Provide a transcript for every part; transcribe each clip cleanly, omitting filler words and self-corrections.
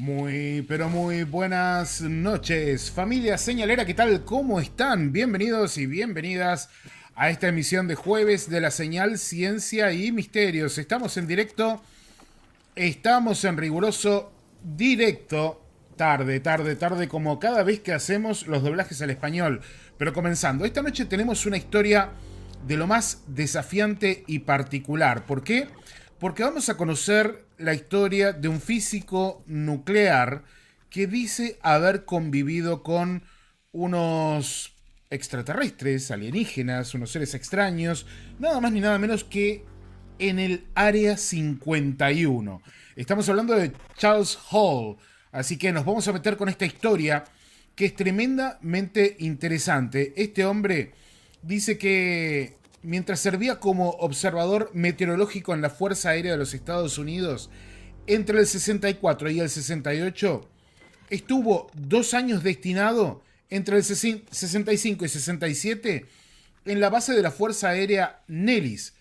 Muy, pero muy buenas noches, familia señalera, ¿qué tal? ¿Cómo están? Bienvenidos y bienvenidas a esta emisión de jueves de la señal Ciencia y Misterios. Estamos en directo, estamos en riguroso directo, tarde, como cada vez que hacemos los doblajes al español. Pero comenzando, esta noche tenemos una historia de lo más desafiante y particular. ¿Por qué? Porque vamos a conocer la historia de un físico nuclear que dice haber convivido con unos extraterrestres, alienígenas, unos seres extraños, nada más ni nada menos que en el Área 51. Estamos hablando de Charles Hall, así que nos vamos a meter con esta historia que es tremendamente interesante. Este hombre dice que mientras servía como observador meteorológico en la Fuerza Aérea de los Estados Unidos, entre el 64 y el 68, estuvo 2 años destinado entre el 65 y 67 en la base de la Fuerza Aérea Nellis,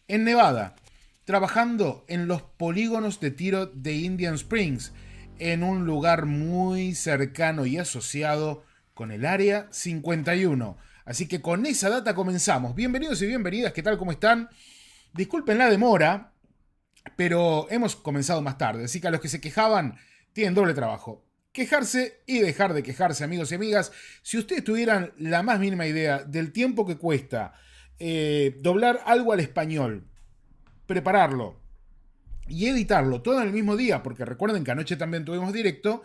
en Nevada, trabajando en los polígonos de tiro de Indian Springs, en un lugar muy cercano y asociado con el Área 51. Así que con esa data comenzamos. Bienvenidos y bienvenidas, ¿qué tal? ¿Cómo están? Disculpen la demora, pero hemos comenzado más tarde, así que a los que se quejaban tienen doble trabajo. Quejarse y dejar de quejarse, amigos y amigas. Si ustedes tuvieran la más mínima idea del tiempo que cuesta doblar algo al español, prepararlo y editarlo todo en el mismo día, porque recuerden que anoche también tuvimos directo,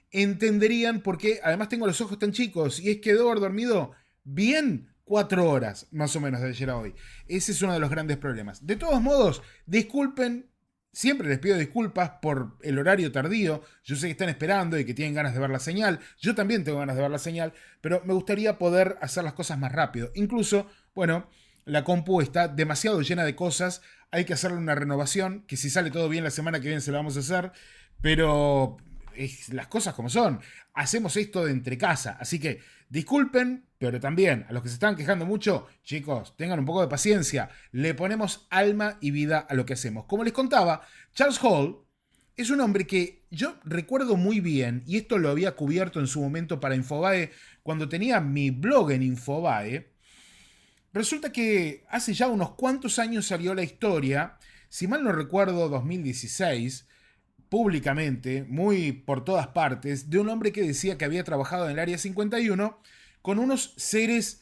entenderían por qué, además tengo los ojos tan chicos, y es que debo haber dormido bien 4 horas, más o menos, de ayer a hoy. Ese es uno de los grandes problemas. De todos modos, disculpen, siempre les pido disculpas por el horario tardío. Yo sé que están esperando y que tienen ganas de ver la señal. Yo también tengo ganas de ver la señal, pero me gustaría poder hacer las cosas más rápido. Incluso, bueno, la compu está demasiado llena de cosas. Hay que hacerle una renovación, que si sale todo bien la semana que viene se la vamos a hacer. Pero las cosas como son. Hacemos esto de entre casa. Así que disculpen, pero también a los que se están quejando mucho, chicos, tengan un poco de paciencia. Le ponemos alma y vida a lo que hacemos. Como les contaba, Charles Hall es un hombre que yo recuerdo muy bien, y esto lo había cubierto en su momento para Infobae, cuando tenía mi blog en Infobae. Resulta que hace ya unos cuantos años salió la historia, si mal no recuerdo 2016, públicamente, muy por todas partes, de un hombre que decía que había trabajado en el Área 51 con unos seres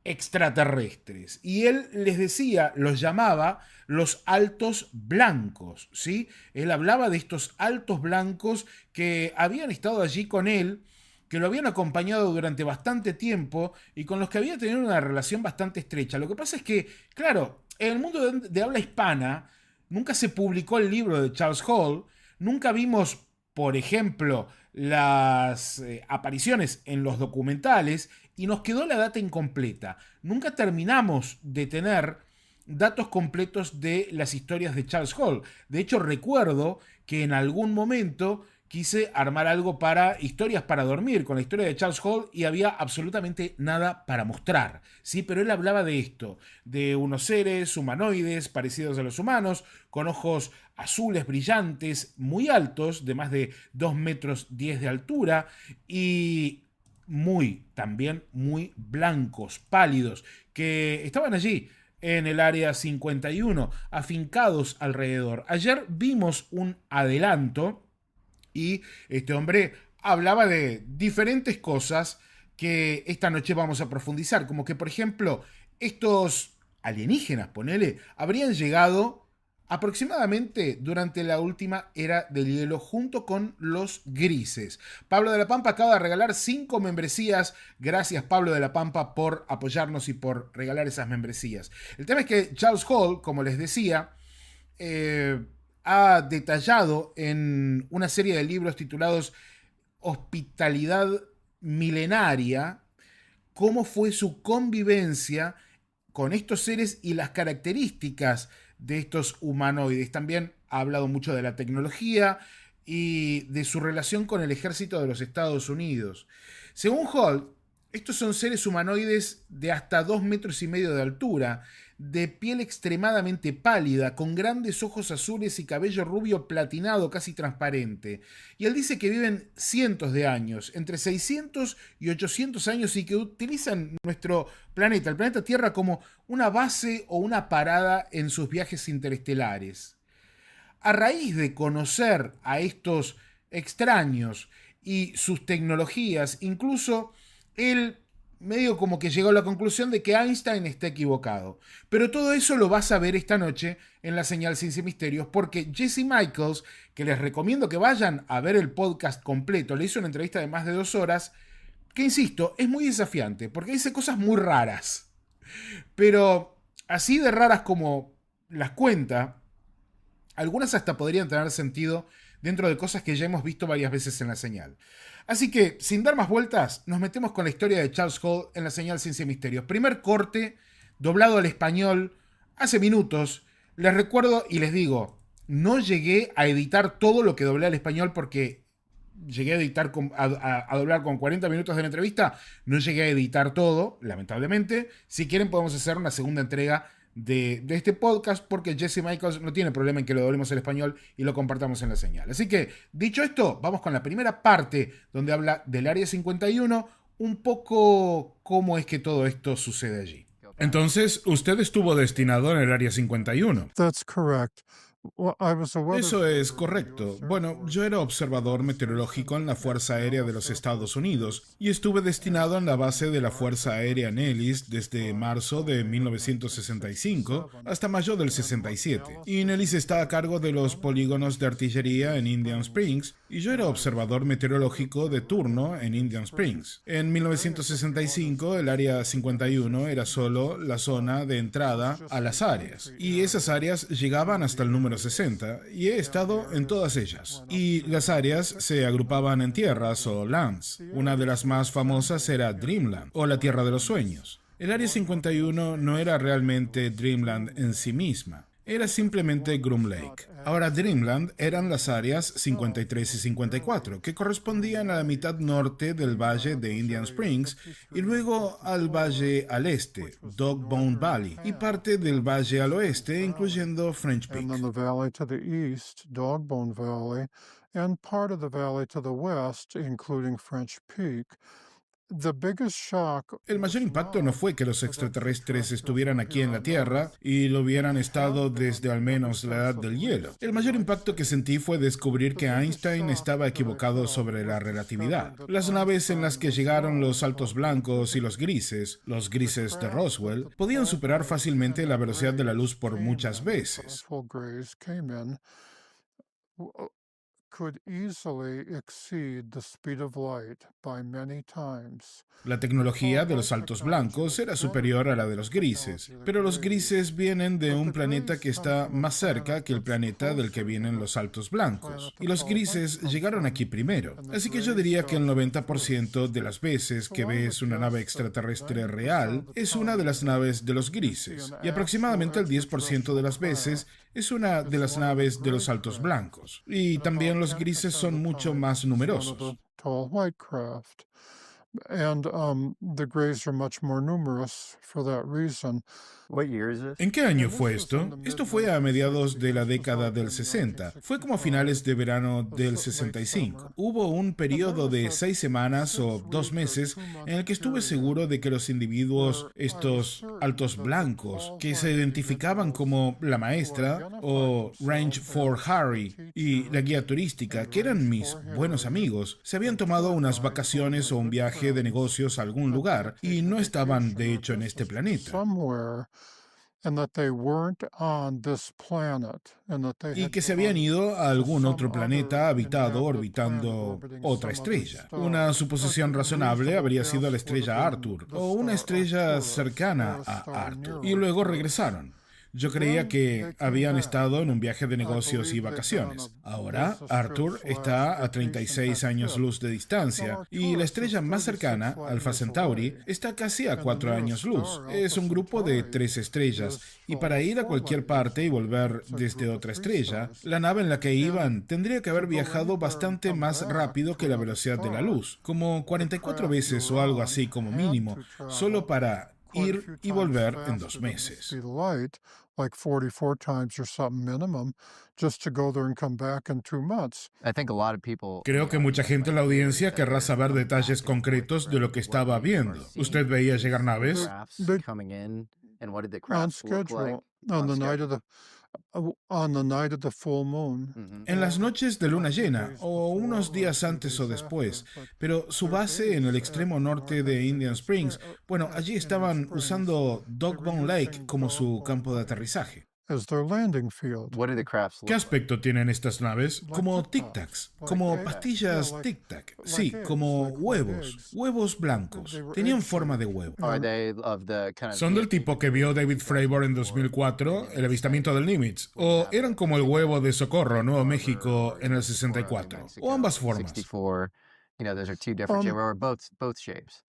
extraterrestres. Y él les decía, los llamaba los altos blancos, ¿sí? Él hablaba de estos altos blancos que habían estado allí con él, que lo habían acompañado durante bastante tiempo y con los que había tenido una relación bastante estrecha. Lo que pasa es que, claro, en el mundo de habla hispana nunca se publicó el libro de Charles Hall, nunca vimos, por ejemplo, las apariciones en los documentales y nos quedó la data incompleta. Nunca terminamos de tener datos completos de las historias de Charles Hall. De hecho, recuerdo que en algún momento quise armar algo para historias para dormir con la historia de Charles Hall y había absolutamente nada para mostrar, ¿sí? Pero él hablaba de esto, de unos seres humanoides parecidos a los humanos, con ojos azules brillantes, muy altos, de más de 2 metros 10 de altura y también muy blancos, pálidos, que estaban allí en el área 51, afincados alrededor. Ayer vimos un adelanto y este hombre hablaba de diferentes cosas que esta noche vamos a profundizar, como que por ejemplo estos alienígenas, ponele, habrían llegado aproximadamente durante la última era del hielo junto con los grises. Pablo de la Pampa acaba de regalar 5 membresías. Gracias, Pablo de la Pampa, por apoyarnos y por regalar esas membresías. El tema es que Charles Hall, como les decía, ha detallado en una serie de libros titulados Hospitalidad Milenaria cómo fue su convivencia con estos seres y las características de estos humanoides. También ha hablado mucho de la tecnología y de su relación con el ejército de los Estados Unidos. Según Hall, estos son seres humanoides de hasta 2,5 metros de altura, de piel extremadamente pálida, con grandes ojos azules y cabello rubio platinado casi transparente. Y él dice que viven cientos de años, entre 600 y 800 años, y que utilizan nuestro planeta, el planeta Tierra, como una base o una parada en sus viajes interestelares. A raíz de conocer a estos extraños y sus tecnologías, incluso él medio como que llegó a la conclusión de que Einstein está equivocado. Pero todo eso lo vas a ver esta noche en la señal Ciencia y Misterios, porque Jesse Michaels, que les recomiendo que vayan a ver el podcast completo, le hizo una entrevista de más de 2 horas, que insisto, es muy desafiante, porque dice cosas muy raras. Pero así de raras como las cuenta, algunas hasta podrían tener sentido dentro de cosas que ya hemos visto varias veces en la señal. Así que, sin dar más vueltas, nos metemos con la historia de Charles Hall en la señal Ciencia y Misterios. Primer corte, doblado al español, hace minutos. Les recuerdo y les digo, no llegué a editar todo lo que doblé al español porque llegué a editar a doblar con 40 minutos de la entrevista. No llegué a editar todo, lamentablemente. Si quieren podemos hacer una segunda entrega de este podcast, porque Jesse Michaels no tiene problema en que lo doblemos al español y lo compartamos en la señal. Así que, dicho esto, vamos con la primera parte donde habla del Área 51, un poco cómo es que todo esto sucede allí. Entonces, usted estuvo destinado en el Área 51. That's correct. Eso es correcto. Bueno, yo era observador meteorológico en la Fuerza Aérea de los Estados Unidos y estuve destinado en la base de la Fuerza Aérea Nellis desde marzo de 1965 hasta mayo del 67. Y Nellis está a cargo de los polígonos de artillería en Indian Springs y yo era observador meteorológico de turno en Indian Springs. En 1965 el Área 51 era solo la zona de entrada a las áreas y esas áreas llegaban hasta el número 60 y he estado en todas ellas. Y las áreas se agrupaban en tierras o lands. Una de las más famosas era Dreamland o la Tierra de los Sueños. El Área 51 no era realmente Dreamland en sí misma. Era simplemente Groom Lake. Ahora, Dreamland eran las áreas 53 y 54, que correspondían a la mitad norte del valle de Indian Springs y luego al valle al este, Dog Bone Valley, y parte del valle al oeste, incluyendo French Peak. And then the valley to the east, Dog Bone Valley, and part of the valley to the west, including French Peak. El mayor impacto no fue que los extraterrestres estuvieran aquí en la Tierra y lo hubieran estado desde al menos la edad del hielo. El mayor impacto que sentí fue descubrir que Einstein estaba equivocado sobre la relatividad. Las naves en las que llegaron los saltos blancos y los grises de Roswell, podían superar fácilmente la velocidad de la luz por muchas veces. Could easily exceed the speed of light by many times. La tecnología de los saltos blancos era superior a la de los grises, pero los grises vienen de un planeta que está más cerca que el planeta del que vienen los saltos blancos, y los grises llegaron aquí primero. Así que yo diría que el 90% de las veces que ves una nave extraterrestre real es una de las naves de los grises, y aproximadamente el 10% de las veces es una de las naves de los saltos blancos. Y también los grises son mucho más numerosos. And the grays are much more numerous for that reason. What year is this? ¿En qué año fue esto? Esto fue a mediados de la década del 60. Fue como a finales de verano del 65. Hubo un periodo de 6 semanas o 2 meses en el que estuve seguro de que los individuos, estos altos blancos, que se identificaban como la maestra o Range for Harry y la guía turística, que eran mis buenos amigos, se habían tomado unas vacaciones o un viaje de negocios a algún lugar y no estaban de hecho en este planeta. Y que se habían ido a algún otro planeta habitado orbitando otra estrella. Una suposición razonable habría sido la estrella Arthur o una estrella cercana a Arthur. Y luego regresaron. Yo creía que habían estado en un viaje de negocios y vacaciones. Ahora, Arthur está a 36 años luz de distancia y la estrella más cercana, Alpha Centauri, está casi a 4 años luz. Es un grupo de 3 estrellas y para ir a cualquier parte y volver desde otra estrella, la nave en la que iban tendría que haber viajado bastante más rápido que la velocidad de la luz, como 44 veces o algo así como mínimo, solo para quite a ir few y times volver en faster 2 than the meses. speed of light, like 44 times or something minimum, just to go there and come back in 2 months. I think a lot of people in Creo the que mucha audience gente en might la be curious audiencia as querrá to saber going back detalles and forth concretos de from lo que what estaba you are viendo. ¿Usted seeing veía these llegar They, naves? crafts they coming in, and what did the on crafts look like schedule on on the night of schedule? on the night of the full moon, Mhm. En las or noches de a luna few llena, days o before, unos or a días few antes o days después, after. But pero su their base en el base at extremo norte north of de Indian Indian Springs, bueno, at allí Indian estaban Springs, usando they were Dogbone Lake using como su Dogbone campo de Lake aterrizaje. as their landing field, What did the crafts ¿Qué look like? aspecto tienen estas naves? like Como Tic Tacs, tic-tacs, like como egg, yeah, pastillas like tic-tac. like Sí, eggs, como like white huevos, eggs. huevos They blancos. were Tenían egg forma de shaped, huevo. Are and they of the kind of ¿Son del vehicle tipo que vio David that you guys Fravor en before 2004, in el avistamiento del Nimitz? when you ¿O have eran a como el Tic huevo Tac, de Socorro, Egg Nuevo Harbor, México, or en el even Socorro, New 64? ¿O Mexico ambas in formas? 64? You know, those are two different shapes, um, or both shapes.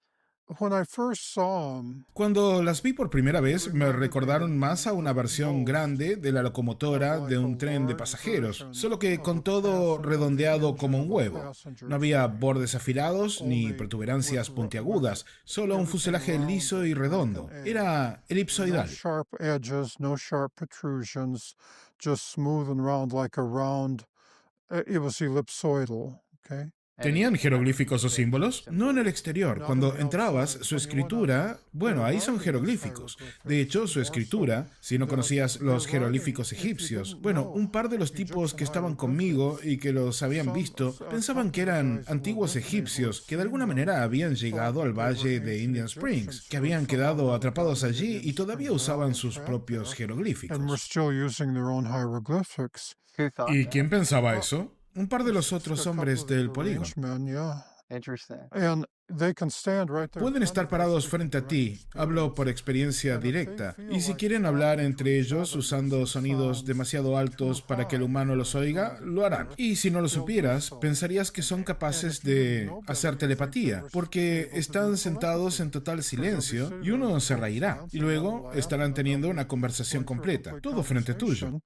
when I first saw them, Cuando las vi por primera it vez, me reminded me recordaron más a una versión most grande de la of locomotora de like a un tren de large pasajeros, version solo que of con a todo passenger, of the redondeado como engine un of a huevo. passenger No había train, bordes afilados ni only protuberancias with puntiagudas, solo un everything fuselaje round liso y like an redondo. egg. Era No elipsoidal. sharp edges, no sharp protrusions, just smooth and round like a round. It was ellipsoidal, okay? ¿Tenían jeroglíficos o símbolos? No en el exterior. Not on Cuando the entrabas, outside. su When you went on, escritura, bueno, there ahí son hardly was jeroglíficos. De hieroglyphics, hecho, su more so escritura, si no the conocías their los writing. jeroglíficos If you egipcios, didn't bueno, know un par de los tipos Egyptian que estaban conmigo hieroglyphics, y que los habían visto some pensaban que of the eran guys who were antiguos with me who had egipcios que de seen alguna them manera habían thought llegado al that they were valle de ancient Indian Egyptians Springs, que who had habían somehow quedado never atrapados gotten to allí Indian y todavía Springs usaban Valley sus trapped propios there, and were jeroglíficos. still using their own hieroglyphics. Who thought ¿Y that? quién pensaba Uh, eso? Un par de los otros a couple hombres of the del polígono. arrangemen, yeah. Interesting. And they can stand right there in Pueden front estar of us. parados They can frente a direct ti, the hablo spirits. por experiencia And if they directa, feel y si like quieren hablar talking entre to ellos seven usando or sonidos sounds demasiado altos too para que el high humano for los them oiga, to lo harán. hear, Y si no lo they'll do supieras, so. pensarías que son And capaces if you didn't de know better, hacer you'd think they telepatía, were porque able to do están sentados en telepathy. total Because they'll be silencio sitting y there uno in se full reirá, trance y and they'll luego laugh estarán and they'll teniendo be una conversación going through a completa, complete todo frente tuyo. conversation.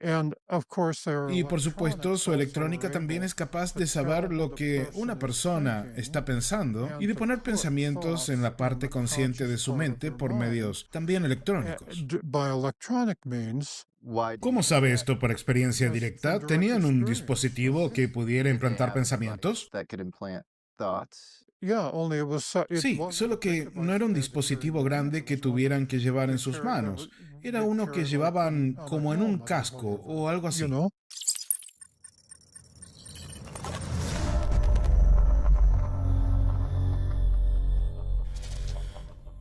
And of course their Y por supuesto, electronics su also electrónica are también able es capaz to de tell saber what lo the que person una is persona thinking está pensando y and de to poner put pensamientos en la thoughts in parte the consciente de conscious su part of mente their por mind. medios también electrónicos. By electronic means, Why do ¿Cómo you sabe think that? esto por experiencia because directa? from direct ¿Tenían un experience. dispositivo que pudiera Did they implantar have a device pensamientos? that could implant thoughts? Yeah, only it was it Sí, wasn't solo a big que device no era un they had to carry dispositivo around. grande It que was one tuvieran que llevar they en sus carry that manos. Era they'd uno que carry like llevaban on a como en un helmet or casco whatever, o algo you así. know?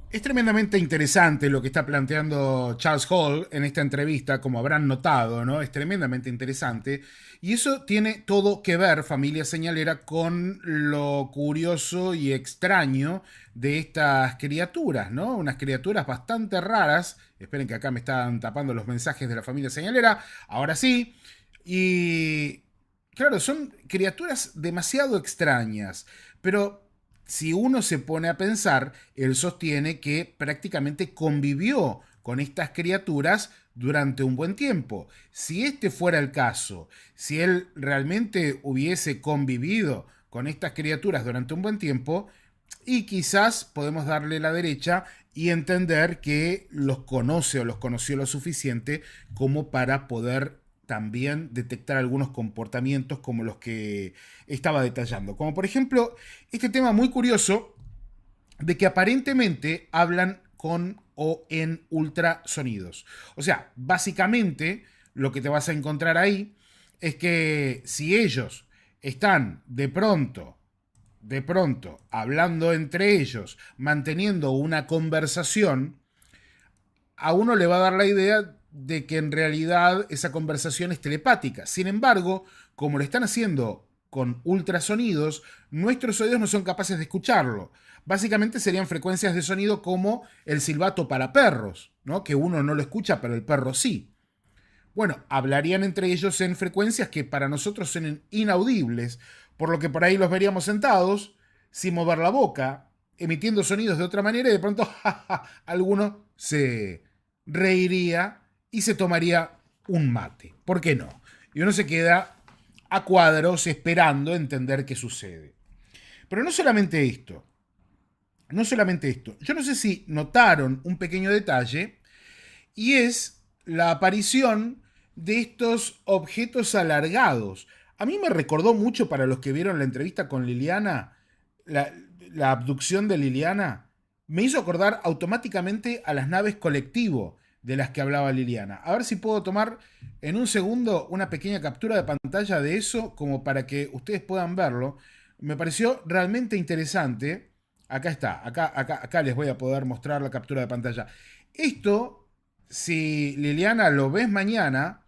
Es tremendamente interesante lo que está planteando Charles Hall en esta entrevista, como habrán notado, ¿no? Es tremendamente interesante. Y eso tiene todo que ver, familia señalera, con lo curioso y extraño de estas criaturas, ¿no? Unas criaturas bastante raras. Esperen que acá me están tapando los mensajes de la familia señalera. Ahora sí. Y claro, son criaturas demasiado extrañas, pero si uno se pone a pensar, él sostiene que prácticamente convivió con estas criaturas durante un buen tiempo. Si este fuera el caso, si él realmente hubiese convivido con estas criaturas durante un buen tiempo, y quizás podemos darle la derecha y entender que los conoce o los conoció lo suficiente como para poder también detectar algunos comportamientos como los que estaba detallando. Como por ejemplo, este tema muy curioso de que aparentemente hablan con o en ultrasonidos. O sea, básicamente lo que te vas a encontrar ahí es que si ellos están de pronto, hablando entre ellos, manteniendo una conversación, a uno le va a dar la idea de que en realidad esa conversación es telepática. Sin embargo, como lo están haciendo con ultrasonidos, nuestros oídos no son capaces de escucharlo. Básicamente serían frecuencias de sonido como el silbato para perros, ¿no? Que uno no lo escucha, pero el perro sí. Bueno, hablarían entre ellos en frecuencias que para nosotros son inaudibles, por lo que por ahí los veríamos sentados, sin mover la boca, emitiendo sonidos de otra manera, y de pronto alguno se reiría y se tomaría un mate. ¿Por qué no? Y uno se queda a cuadros esperando entender qué sucede. Pero no solamente esto. no solamente esto, yo no sé si notaron un pequeño detalle y es la aparición de estos objetos alargados. A mí me recordó mucho, para los que vieron la entrevista con Liliana, la, la abducción de Liliana, me hizo acordar automáticamente a las naves colectivo de las que hablaba Liliana. A ver si puedo tomar en un segundo una pequeña captura de pantalla de eso, como para que ustedes puedan verlo. Me pareció realmente interesante. Acá está, acá les voy a poder mostrar la captura de pantalla. Esto, si Liliana lo ves mañana,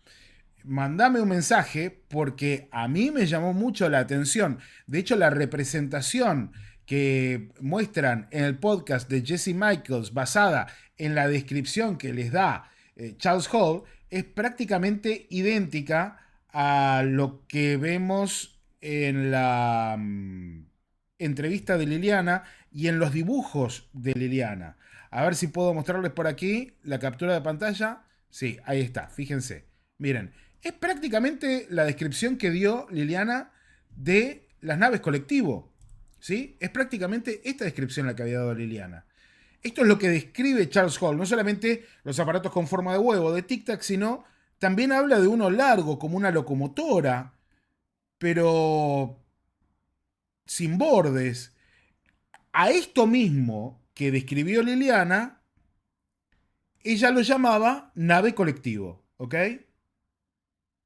mandame un mensaje porque a mí me llamó mucho la atención. De hecho, la representación que muestran en el podcast de Jesse Michaels, basada en la descripción que les da Charles Hall, es prácticamente idéntica a lo que vemos en la entrevista de Liliana y en los dibujos de Liliana. A ver si puedo mostrarles por aquí la captura de pantalla. Sí, ahí está, fíjense. Miren, es prácticamente la descripción que dio Liliana de las naves colectivo. ¿Sí? Es prácticamente esta descripción la que había dado Liliana. Esto es lo que describe Charles Hall, no solamente los aparatos con forma de huevo de Tic Tac, sino también habla de uno largo, como una locomotora, pero sin bordes. A esto mismo que describió Liliana, ella lo llamaba nave colectivo, ¿ok?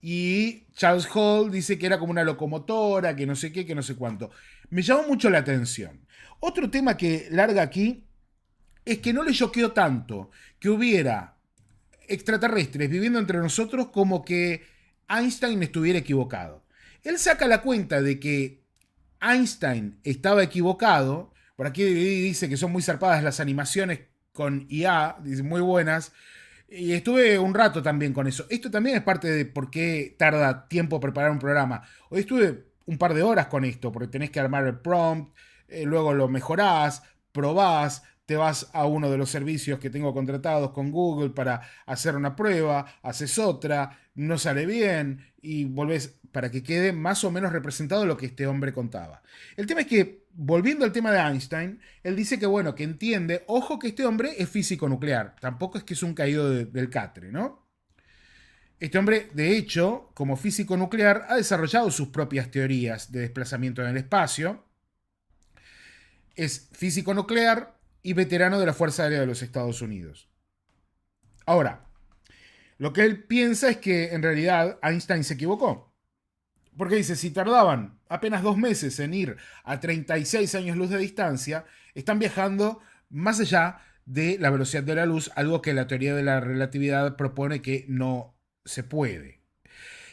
Y Charles Hall dice que era como una locomotora, que no sé qué, que no sé cuánto. Me llamó mucho la atención. Otro tema que larga aquí es que no le choqueó tanto que hubiera extraterrestres viviendo entre nosotros como que Einstein estuviera equivocado. Él saca la cuenta de que Einstein estaba equivocado. Por aquí dice que son muy zarpadas las animaciones con IA, dice muy buenas. Y estuve un rato también con eso. Esto también es parte de por qué tarda tiempo preparar un programa. Hoy estuve un par de horas con esto, porque tenés que armar el prompt, luego lo mejorás, probás, te vas a uno de los servicios que tengo contratados con Google para hacer una prueba, haces otra, no sale bien y volvés para que quede más o menos representado lo que este hombre contaba. El tema es que, volviendo al tema de Einstein, él dice que, bueno, que entiende, ojo que este hombre es físico nuclear, tampoco es que es un caído del catre, ¿no? Este hombre, de hecho, como físico nuclear, ha desarrollado sus propias teorías de desplazamiento en el espacio, es físico nuclear y veterano de la Fuerza Aérea de los Estados Unidos. Ahora, lo que él piensa es que en realidad Einstein se equivocó. Porque dice, si tardaban apenas 2 meses en ir a 36 años luz de distancia, están viajando más allá de la velocidad de la luz, algo que la teoría de la relatividad propone que no se puede.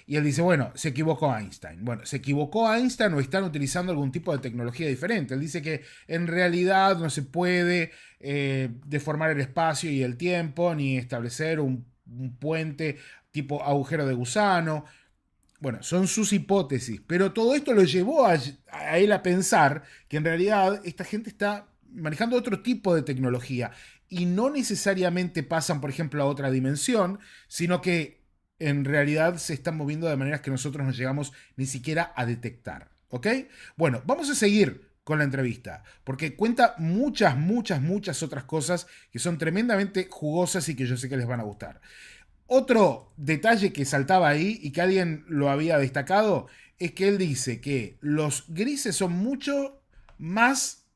Y él dice, bueno, se equivocó Einstein. Bueno, ¿se equivocó Einstein o están utilizando algún tipo de tecnología diferente? Él dice que en realidad no se puede deformar el espacio y el tiempo, ni establecer un puente tipo agujero de gusano. Bueno, son sus hipótesis, pero todo esto lo llevó a él a pensar que en realidad esta gente está manejando otro tipo de tecnología y no necesariamente pasan, por ejemplo, a otra dimensión, sino que en realidad se están moviendo de maneras que nosotros no llegamos ni siquiera a detectar. ¿Ok? Bueno, vamos a seguir con la entrevista, porque cuenta muchas otras cosas que son tremendamente jugosas y que yo sé que les van a gustar. Otro detalle que saltaba ahí y que alguien lo había destacado es que él dice que los grises son mucho más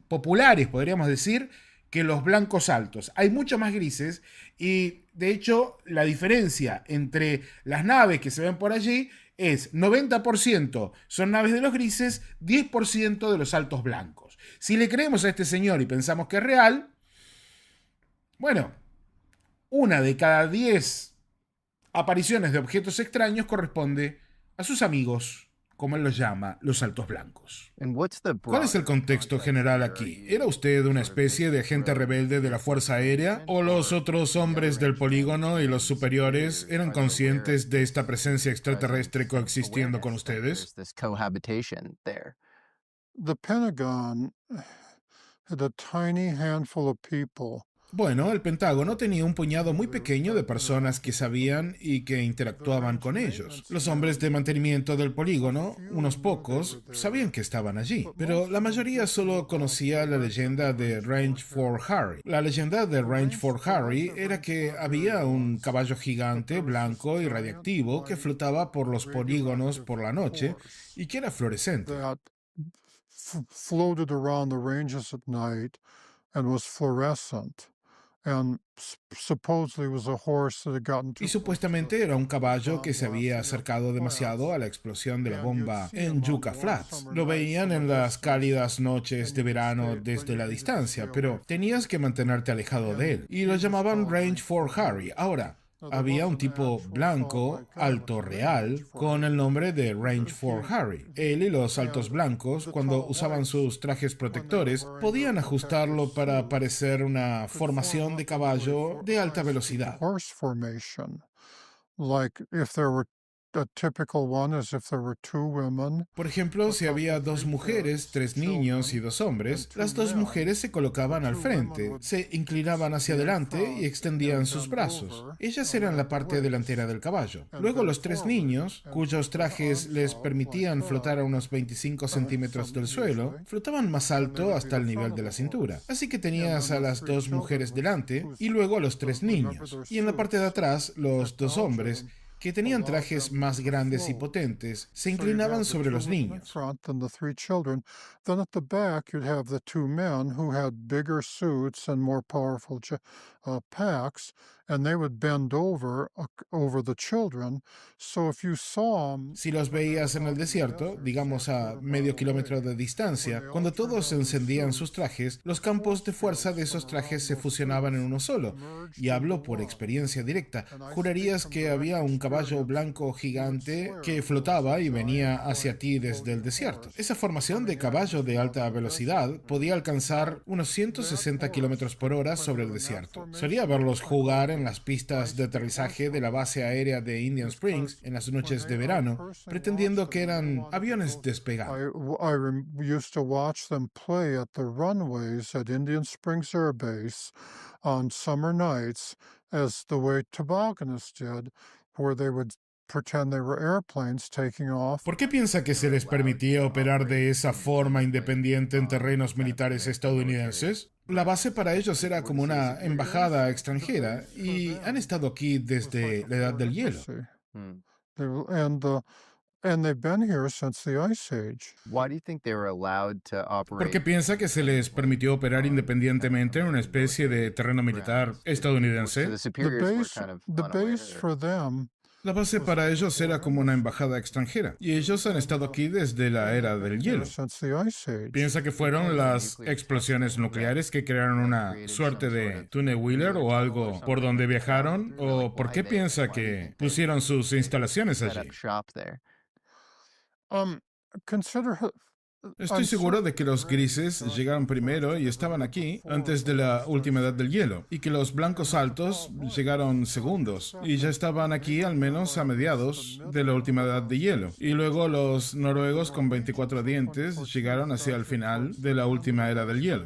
populares, podríamos decir, que los blancos altos. Hay mucho más grises y de hecho la diferencia entre las naves que se ven por allí es 90% son naves de los grises, 10% de los altos blancos. Si le creemos a este señor y pensamos que es real, bueno, una de cada 10 apariciones de objetos extraños corresponde a sus amigos, como él los llama, los altos blancos. And what's the ¿Cuál es el broader contexto context general here? Are aquí? ¿Era you usted una sort of especie de big agente rogue rebelde de la Fuerza Aérea? agent, ¿O los or otros the other hombres del engineers polígono y los superiores eran are they aware of conscientes de esta this presencia present extraterrestre coexistiendo con awareness that ustedes? there's this cohabitation there? The Pentagon had a tiny handful of people Bueno, el Pentágono tenía un puñado muy pequeño de personas que sabían y que interactuaban con ellos. Los hombres de mantenimiento del polígono, unos pocos, sabían que estaban allí, pero la mayoría solo conocía la leyenda de Range Fort Harry. La leyenda de Range Fort Harry era que había un caballo gigante, blanco y radiactivo que flotaba por los polígonos por la noche y que era fluorescente. That floated around the ranges at night and was fluorescent, and supposedly was a horse that had gotten Y too close to supuestamente era un the caballo que John se había Lafayette acercado demasiado Flats, a la explosión de la and you'd bomba see en him on Yucca warm Flats. summer Lo nights veían from a en las distance, cálidas noches and de you could verano stay, but desde la you needed to stay distancia, away pero from tenías him. que mantenerte alejado de él. And Y lo he was llamaban called Range Range Fort Fort Harry. Harry. Ahora, Now, there había was un an tipo actual tall blanco, white guy with alto the name Range real, Fort con el Harry. nombre de Range Fort Harry. Él y los altos And blancos, the cuando tall usaban whites, sus trajes when they were protectores, wearing their podían protective ajustarlo para suits, parecer una could form formación de up into caballo de alta velocidad. horse formation, like if there were a typical one is if there were two women, Por ejemplo, a si couple, había dos three mujeres, kids, tres niños y children, dos and hombres, two las dos men. mujeres se The colocaban al two women frente, would se inclinaban hacia be in adelante y front extendían and sus bend brazos. over Ellas and eran la at the parte delantera waist del caballo. and Luego bend los tres forward niños, and cuyos put their trajes arms les out like permitían flotar a that, unos 25 centímetros del suelo, usually, flotaban más and they alto would be hasta the el front nivel of de the la cintura. horse. Así que And tenías then a the las three dos children mujeres delante whose y luego a los tres remember niños. their Y en la parte de suits atrás, los dos hombres, technology que tenían allowed trajes them más to grandes y float. potentes, se So you'd inclinaban have the sobre two los women in niños. front and the three children. Then at the back, you'd have the two men who had bigger suits and more powerful packs, and they would bend over the children. So if you saw them Si los when they were veías en el out in the desierto, desert, say a digamos a quarter mile medio kilómetro away, de when distancia, they all cuando turned todos on their encendían sus suits, trajes, los the campos de force fuerza fields de from esos trajes around se those fusionaban en suits uno solo. Y merged into hablo por one. experiencia directa. And I speak Jurarías from que direct había un caballo experience. blanco You would gigante swear que it was a flotaba y venía giant hacia white ti desde el floating desierto. horse Esa formación de coming at you caballo de from out alta in the velocidad desert. podía alcanzar Now, unos that 160 kilómetros horse, por hora when they sobre el were in that desierto. Solía formation, verlos I call jugar it en the las pistas de high-speed horse aterrizaje de la base formation. aérea de Indian Springs Because en las when noches they, de I verano, personally watched pretendiendo them que when they eran wanted to aviones go. despegando. Used to watch them play at the runways at Indian Springs Air Base on summer nights as the way tobogganists did, where they would pretend they were airplanes taking off. ¿Por qué piensa que se les permitía operar de esa forma independiente en terrenos militares estadounidenses? La base para ellos era como una embajada extranjera y han estado aquí desde la Edad del Hielo. Hmm. And they've been here since the Ice Age. Why do you think they were allowed to ¿Por qué operate piensa que se les permitió operar independientemente en una especie de terreno militar so estadounidense? the The superiors were base, kind of the unaware? base for them La base para ellos era como una embajada extranjera y ellos han estado aquí desde la era del hielo. since the Ice Age. ¿Piensa que fueron las explosiones nucleares que crearon una suerte de túnel Wheeler o algo por donde viajaron? ¿O por qué piensa que pusieron sus instalaciones Set allí? up shop there. Consider Estoy seguro de que los grises llegaron primero y estaban aquí antes de la última edad del hielo, y que los blancos altos llegaron segundos y ya estaban aquí al menos a mediados de la última edad de hielo. Y luego los noruegos con 24 dientes llegaron hacia el final de la última era del hielo.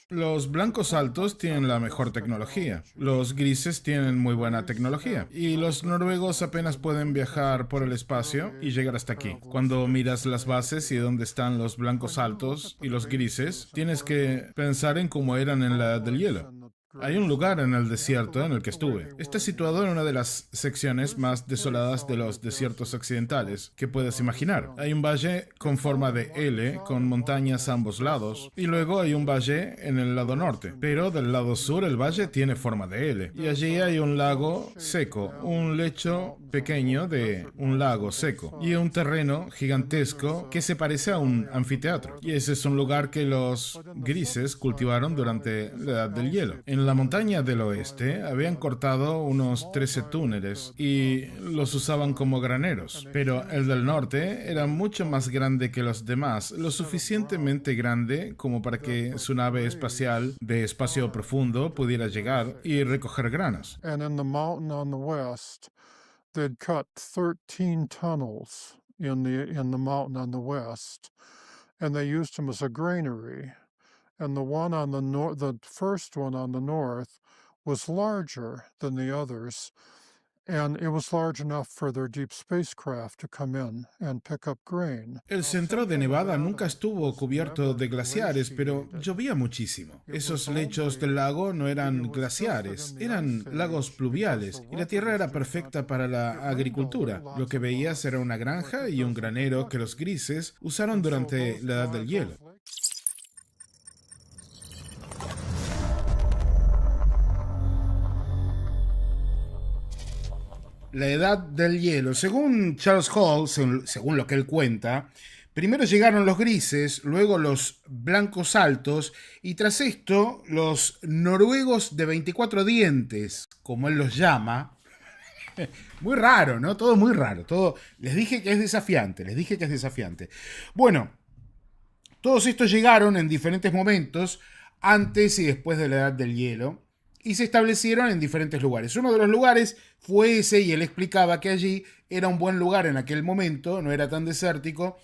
Los blancos altos tienen la mejor tecnología, los grises tienen muy buena tecnología, y los noruegos apenas pueden viajar por el espacio y llegar hasta aquí. Cuando miras las bases y dónde están los blancos altos y los grises, tienes que pensar en cómo eran en la edad del hielo. Hay un lugar en el desierto en el que estuve. Está situado en una de las secciones más desoladas de los desiertos occidentales que puedes imaginar. Hay un valle con forma de L, con montañas a ambos lados, y luego hay un valle en el lado norte. Pero del lado sur el valle tiene forma de L. Y allí hay un lago seco, un lecho pequeño de un lago seco, y un terreno gigantesco que se parece a un anfiteatro. Y ese es un lugar que los grises cultivaron durante la edad del hielo. En la montaña del oeste habían cortado unos 13 túneles y los usaban como graneros, pero el del norte era mucho más grande que los demás, lo suficientemente grande como para que su nave espacial de espacio profundo pudiera llegar y recoger granos. And in the mountain on the west, they'd cut 13 tunnels in the mountain on the west, and they used them as a granary. and the one on the north, the first one on the north, was larger than the others, and it was large enough for their deep spacecraft to come in and pick up grain. El centro de Nevada nunca estuvo cubierto de glaciares, pero llovía muchísimo. Esos lechos del lago no eran glaciares, eran lagos pluviales, y la tierra era perfecta para la agricultura. Lo que veías era una granja y un granero que los grises usaron durante la Edad del Hielo. La Edad del Hielo. Según Charles Hall, según lo que él cuenta, primero llegaron los grises, luego los blancos altos y tras esto los noruegos de 24 dientes, como él los llama. Muy raro, ¿no? Todo muy raro. Todo. Les dije que es desafiante, Bueno, todos estos llegaron en diferentes momentos, antes y después de la Edad del Hielo, y se establecieron en diferentes lugares. Uno de los lugares fue ese, y él explicaba que allí era un buen lugar en aquel momento, no era tan desértico,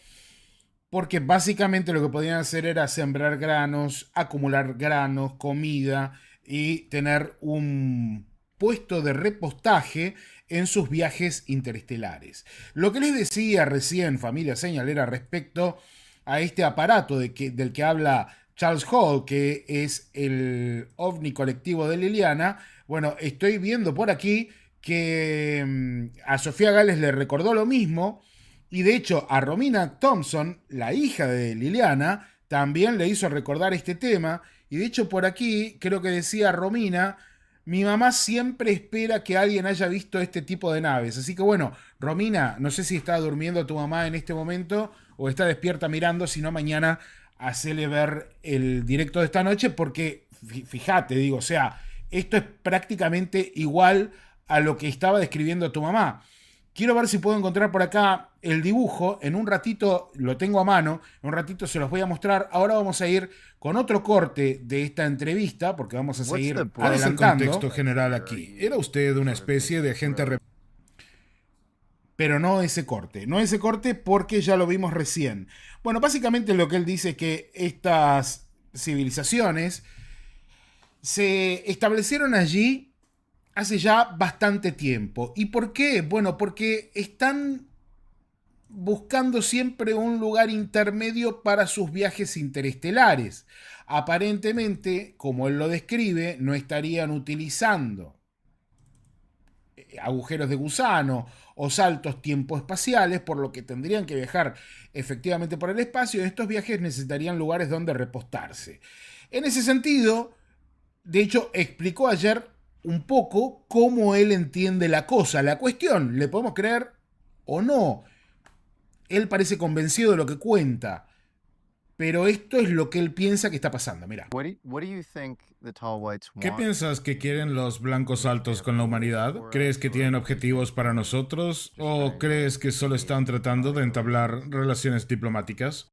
porque básicamente lo que podían hacer era sembrar granos, acumular granos, comida y tener un puesto de repostaje en sus viajes interestelares. Lo que les decía recién, familia señalera, respecto a este aparato del que habla Charles Hall, que es el ovni colectivo de Liliana. Bueno, estoy viendo por aquí que a Sofía Gales le recordó lo mismo, y de hecho a Romina Thompson, la hija de Liliana, también le hizo recordar este tema, y de hecho por aquí creo que decía Romina: mi mamá siempre espera que alguien haya visto este tipo de naves. Así que bueno, Romina, no sé si está durmiendo tu mamá en este momento o está despierta mirando, si no mañana hacele ver el directo de esta noche, porque fíjate, digo, o sea, esto es prácticamente igual a lo que estaba describiendo tu mamá. Quiero ver si puedo encontrar por acá el dibujo. En un ratito lo tengo a mano, en un ratito se los voy a mostrar. Ahora vamos a ir con otro corte de esta entrevista, porque vamos a seguir adelantando. El contexto general aquí. Era usted una especie de agente pero no ese corte porque ya lo vimos recién. Bueno, básicamente lo que él dice es que estas civilizaciones se establecieron allí hace ya bastante tiempo. ¿Y por qué? Bueno, porque están buscando siempre un lugar intermedio para sus viajes interestelares. Aparentemente, como él lo describe, no estarían utilizando agujeros de gusano o saltos tiempo-espaciales, por lo que tendrían que viajar efectivamente por el espacio. Estos viajes necesitarían lugares donde repostarse. En ese sentido, de hecho, explicó ayer un poco cómo él entiende la cosa, la cuestión. ¿Le podemos creer o no? Él parece convencido de lo que cuenta, pero esto es lo que él piensa que está pasando. Mira. ¿Qué piensas que quieren los blancos altos con la humanidad? ¿Crees que tienen objetivos para nosotros? ¿O crees que solo están tratando de entablar relaciones diplomáticas?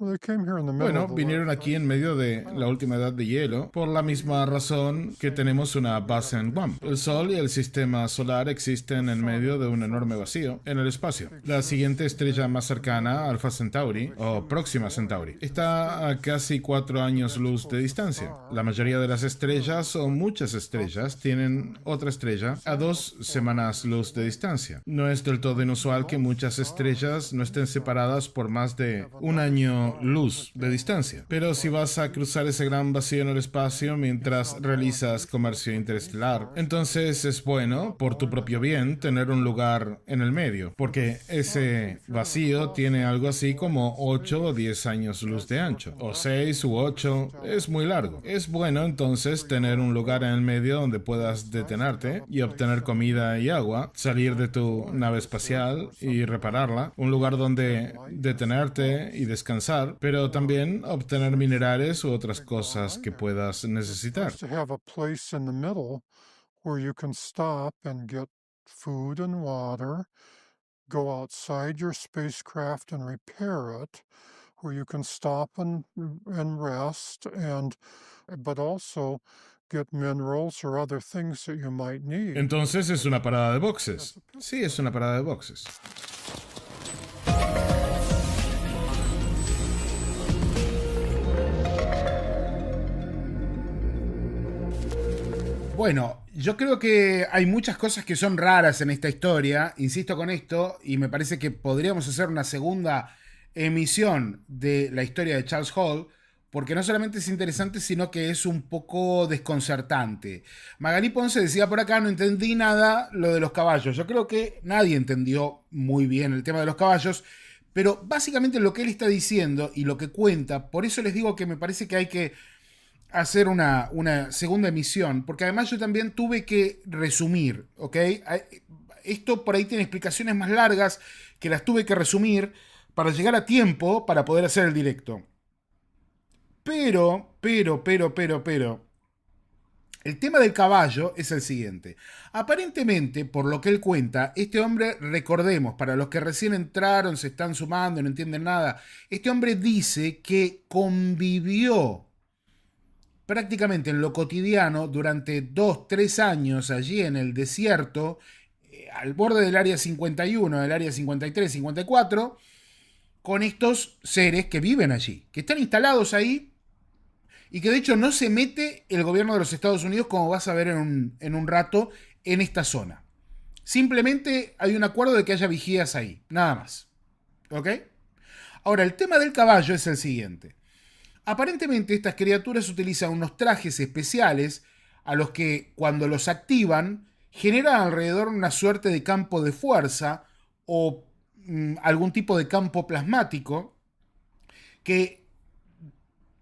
Bueno, vinieron aquí en medio de la última edad de hielo por la misma razón que tenemos una base en Guam. El Sol y el sistema solar existen en medio de un enorme vacío en el espacio. La siguiente estrella más cercana, Alpha Centauri, o Próxima Centauri, está a casi 4 años luz de distancia. La mayoría de las estrellas, o muchas estrellas, tienen otra estrella a 2 semanas luz de distancia. No es del todo inusual que muchas estrellas no estén separadas por más de un año luz de distancia. Pero si vas a cruzar ese gran vacío en el espacio mientras realizas comercio interestelar, entonces es bueno, por tu propio bien, tener un lugar en el medio, porque ese vacío tiene algo así como 8 o 10 años luz de ancho, o 6 u 8, es muy largo. Es bueno entonces tener un lugar en el medio donde puedas detenerte y obtener comida y agua, salir de tu nave espacial y repararla, un lugar donde detenerte y descansar, pero también obtener minerales u otras cosas que puedas necesitar. Food and water, go outside your spacecraft and repair it, where you can stop and rest, but also get minerals or other things that you might need. Entonces es una parada de boxes. Sí, es una parada de boxes. Bueno, yo creo que hay muchas cosas que son raras en esta historia, insisto con esto, y me parece que podríamos hacer una segunda emisión de la historia de Charles Hall, porque no solamente es interesante, sino que es un poco desconcertante. Magalí Ponce decía por acá, no entendí nada lo de los caballos. Yo creo que nadie entendió muy bien el tema de los caballos, pero básicamente lo que él está diciendo y lo que cuenta, por eso les digo que me parece que hay que hacer una segunda emisión, porque además yo también tuve que resumir, ¿ok? Esto por ahí tiene explicaciones más largas que las tuve que resumir para llegar a tiempo para poder hacer el directo. Pero, el tema del caballo es el siguiente. Aparentemente, por lo que él cuenta, este hombre, recordemos, para los que recién entraron, se están sumando, no entienden nada, este hombre dice que convivió prácticamente en lo cotidiano durante 2, 3 años allí en el desierto, al borde del área 51, del área 53, 54, con estos seres que viven allí, que están instalados ahí y que de hecho no se mete el gobierno de los Estados Unidos, como vas a ver en un rato, en esta zona. Simplemente hay un acuerdo de que haya vigías ahí, nada más. ¿Ok? Ahora, el tema del caballo es el siguiente. Aparentemente estas criaturas utilizan unos trajes especiales a los que cuando los activan generan alrededor una suerte de campo de fuerza o algún tipo de campo plasmático que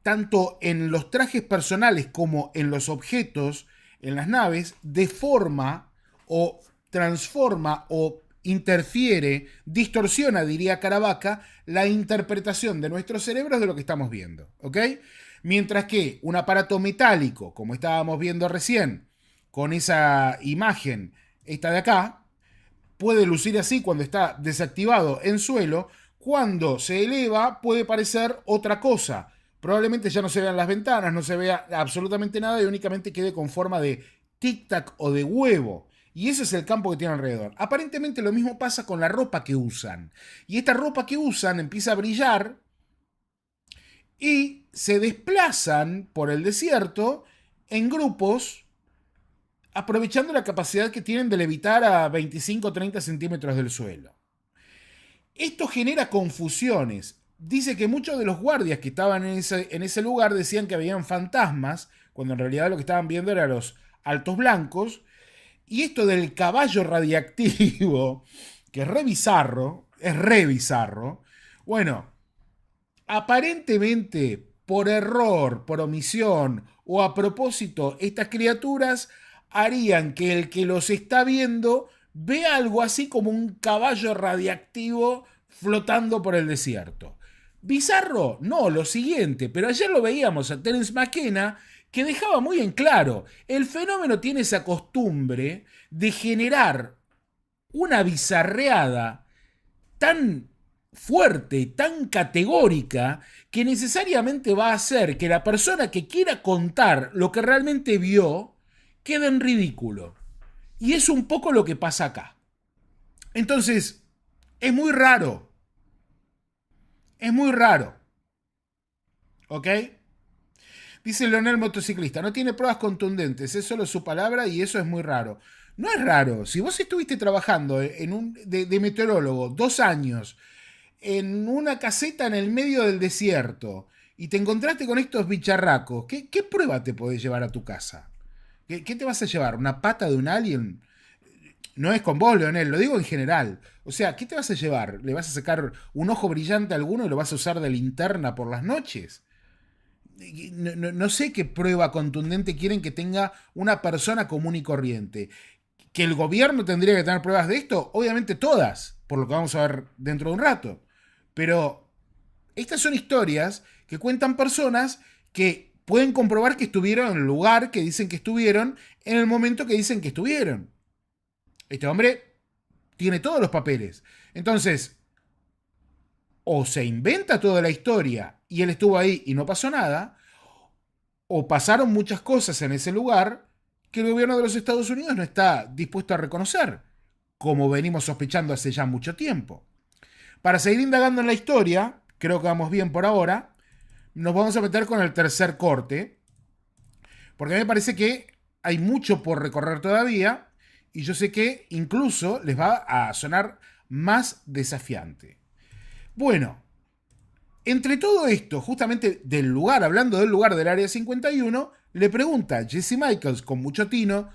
tanto en los trajes personales como en los objetos, en las naves, deforma o transforma o interfiere, distorsiona, diría Caravaca, la interpretación de nuestros cerebros de lo que estamos viendo, ¿ok? Mientras que un aparato metálico, como estábamos viendo recién, con esa imagen, esta de acá, puede lucir así cuando está desactivado en suelo, cuando se eleva puede parecer otra cosa. Probablemente ya no se vean las ventanas, no se vea absolutamente nada y únicamente quede con forma de tic-tac o de huevo. Y ese es el campo que tiene alrededor. Aparentemente lo mismo pasa con la ropa que usan. Y esta ropa que usan empieza a brillar y se desplazan por el desierto en grupos, aprovechando la capacidad que tienen de levitar a 25 o 30 centímetros del suelo. Esto genera confusiones. Dice que muchos de los guardias que estaban en ese lugar decían que habían fantasmas, cuando en realidad lo que estaban viendo eran los altos blancos. Y esto del caballo radiactivo, que es re bizarro, bueno, aparentemente por error, por omisión o a propósito, estas criaturas harían que el que los está viendo vea algo así como un caballo radiactivo flotando por el desierto. ¿Bizarro? No, lo siguiente, pero ayer lo veíamos a Terence McKenna que dejaba muy en claro, el fenómeno tiene esa costumbre de generar una bizarreada tan fuerte, tan categórica, que necesariamente va a hacer que la persona que quiera contar lo que realmente vio quede en ridículo. Y es un poco lo que pasa acá. Entonces, es muy raro. Es muy raro. ¿Ok? Dice Leonel Motociclista, no tiene pruebas contundentes, es solo su palabra y eso es muy raro. No es raro, si vos estuviste trabajando de meteorólogo 2 años en una caseta en el medio del desierto y te encontraste con estos bicharracos, ¿qué prueba te podés llevar a tu casa? ¿Qué te vas a llevar? ¿Una pata de un alien? No es con vos, Leonel, lo digo en general. O sea, ¿qué te vas a llevar? ¿Le vas a sacar un ojo brillante a alguno y lo vas a usar de linterna por las noches? No sé qué prueba contundente quieren que tenga una persona común y corriente. ¿Que el gobierno tendría que tener pruebas de esto? Obviamente todas, por lo que vamos a ver dentro de un rato. Pero estas son historias que cuentan personas que pueden comprobar que estuvieron en el lugar que dicen que estuvieron en el momento que dicen que estuvieron. Este hombre tiene todos los papeles. Entonces, o se inventa toda la historia y él estuvo ahí y no pasó nada, o pasaron muchas cosas en ese lugar que el gobierno de los Estados Unidos no está dispuesto a reconocer, como venimos sospechando hace ya mucho tiempo. Para seguir indagando en la historia, creo que vamos bien por ahora, nos vamos a meter con el tercer corte, porque a mí me parece que hay mucho por recorrer todavía y yo sé que incluso les va a sonar más desafiante. Bueno, entre todo esto, justamente del lugar, hablando del lugar del Área 51, le pregunta Jesse Michaels con mucho tino,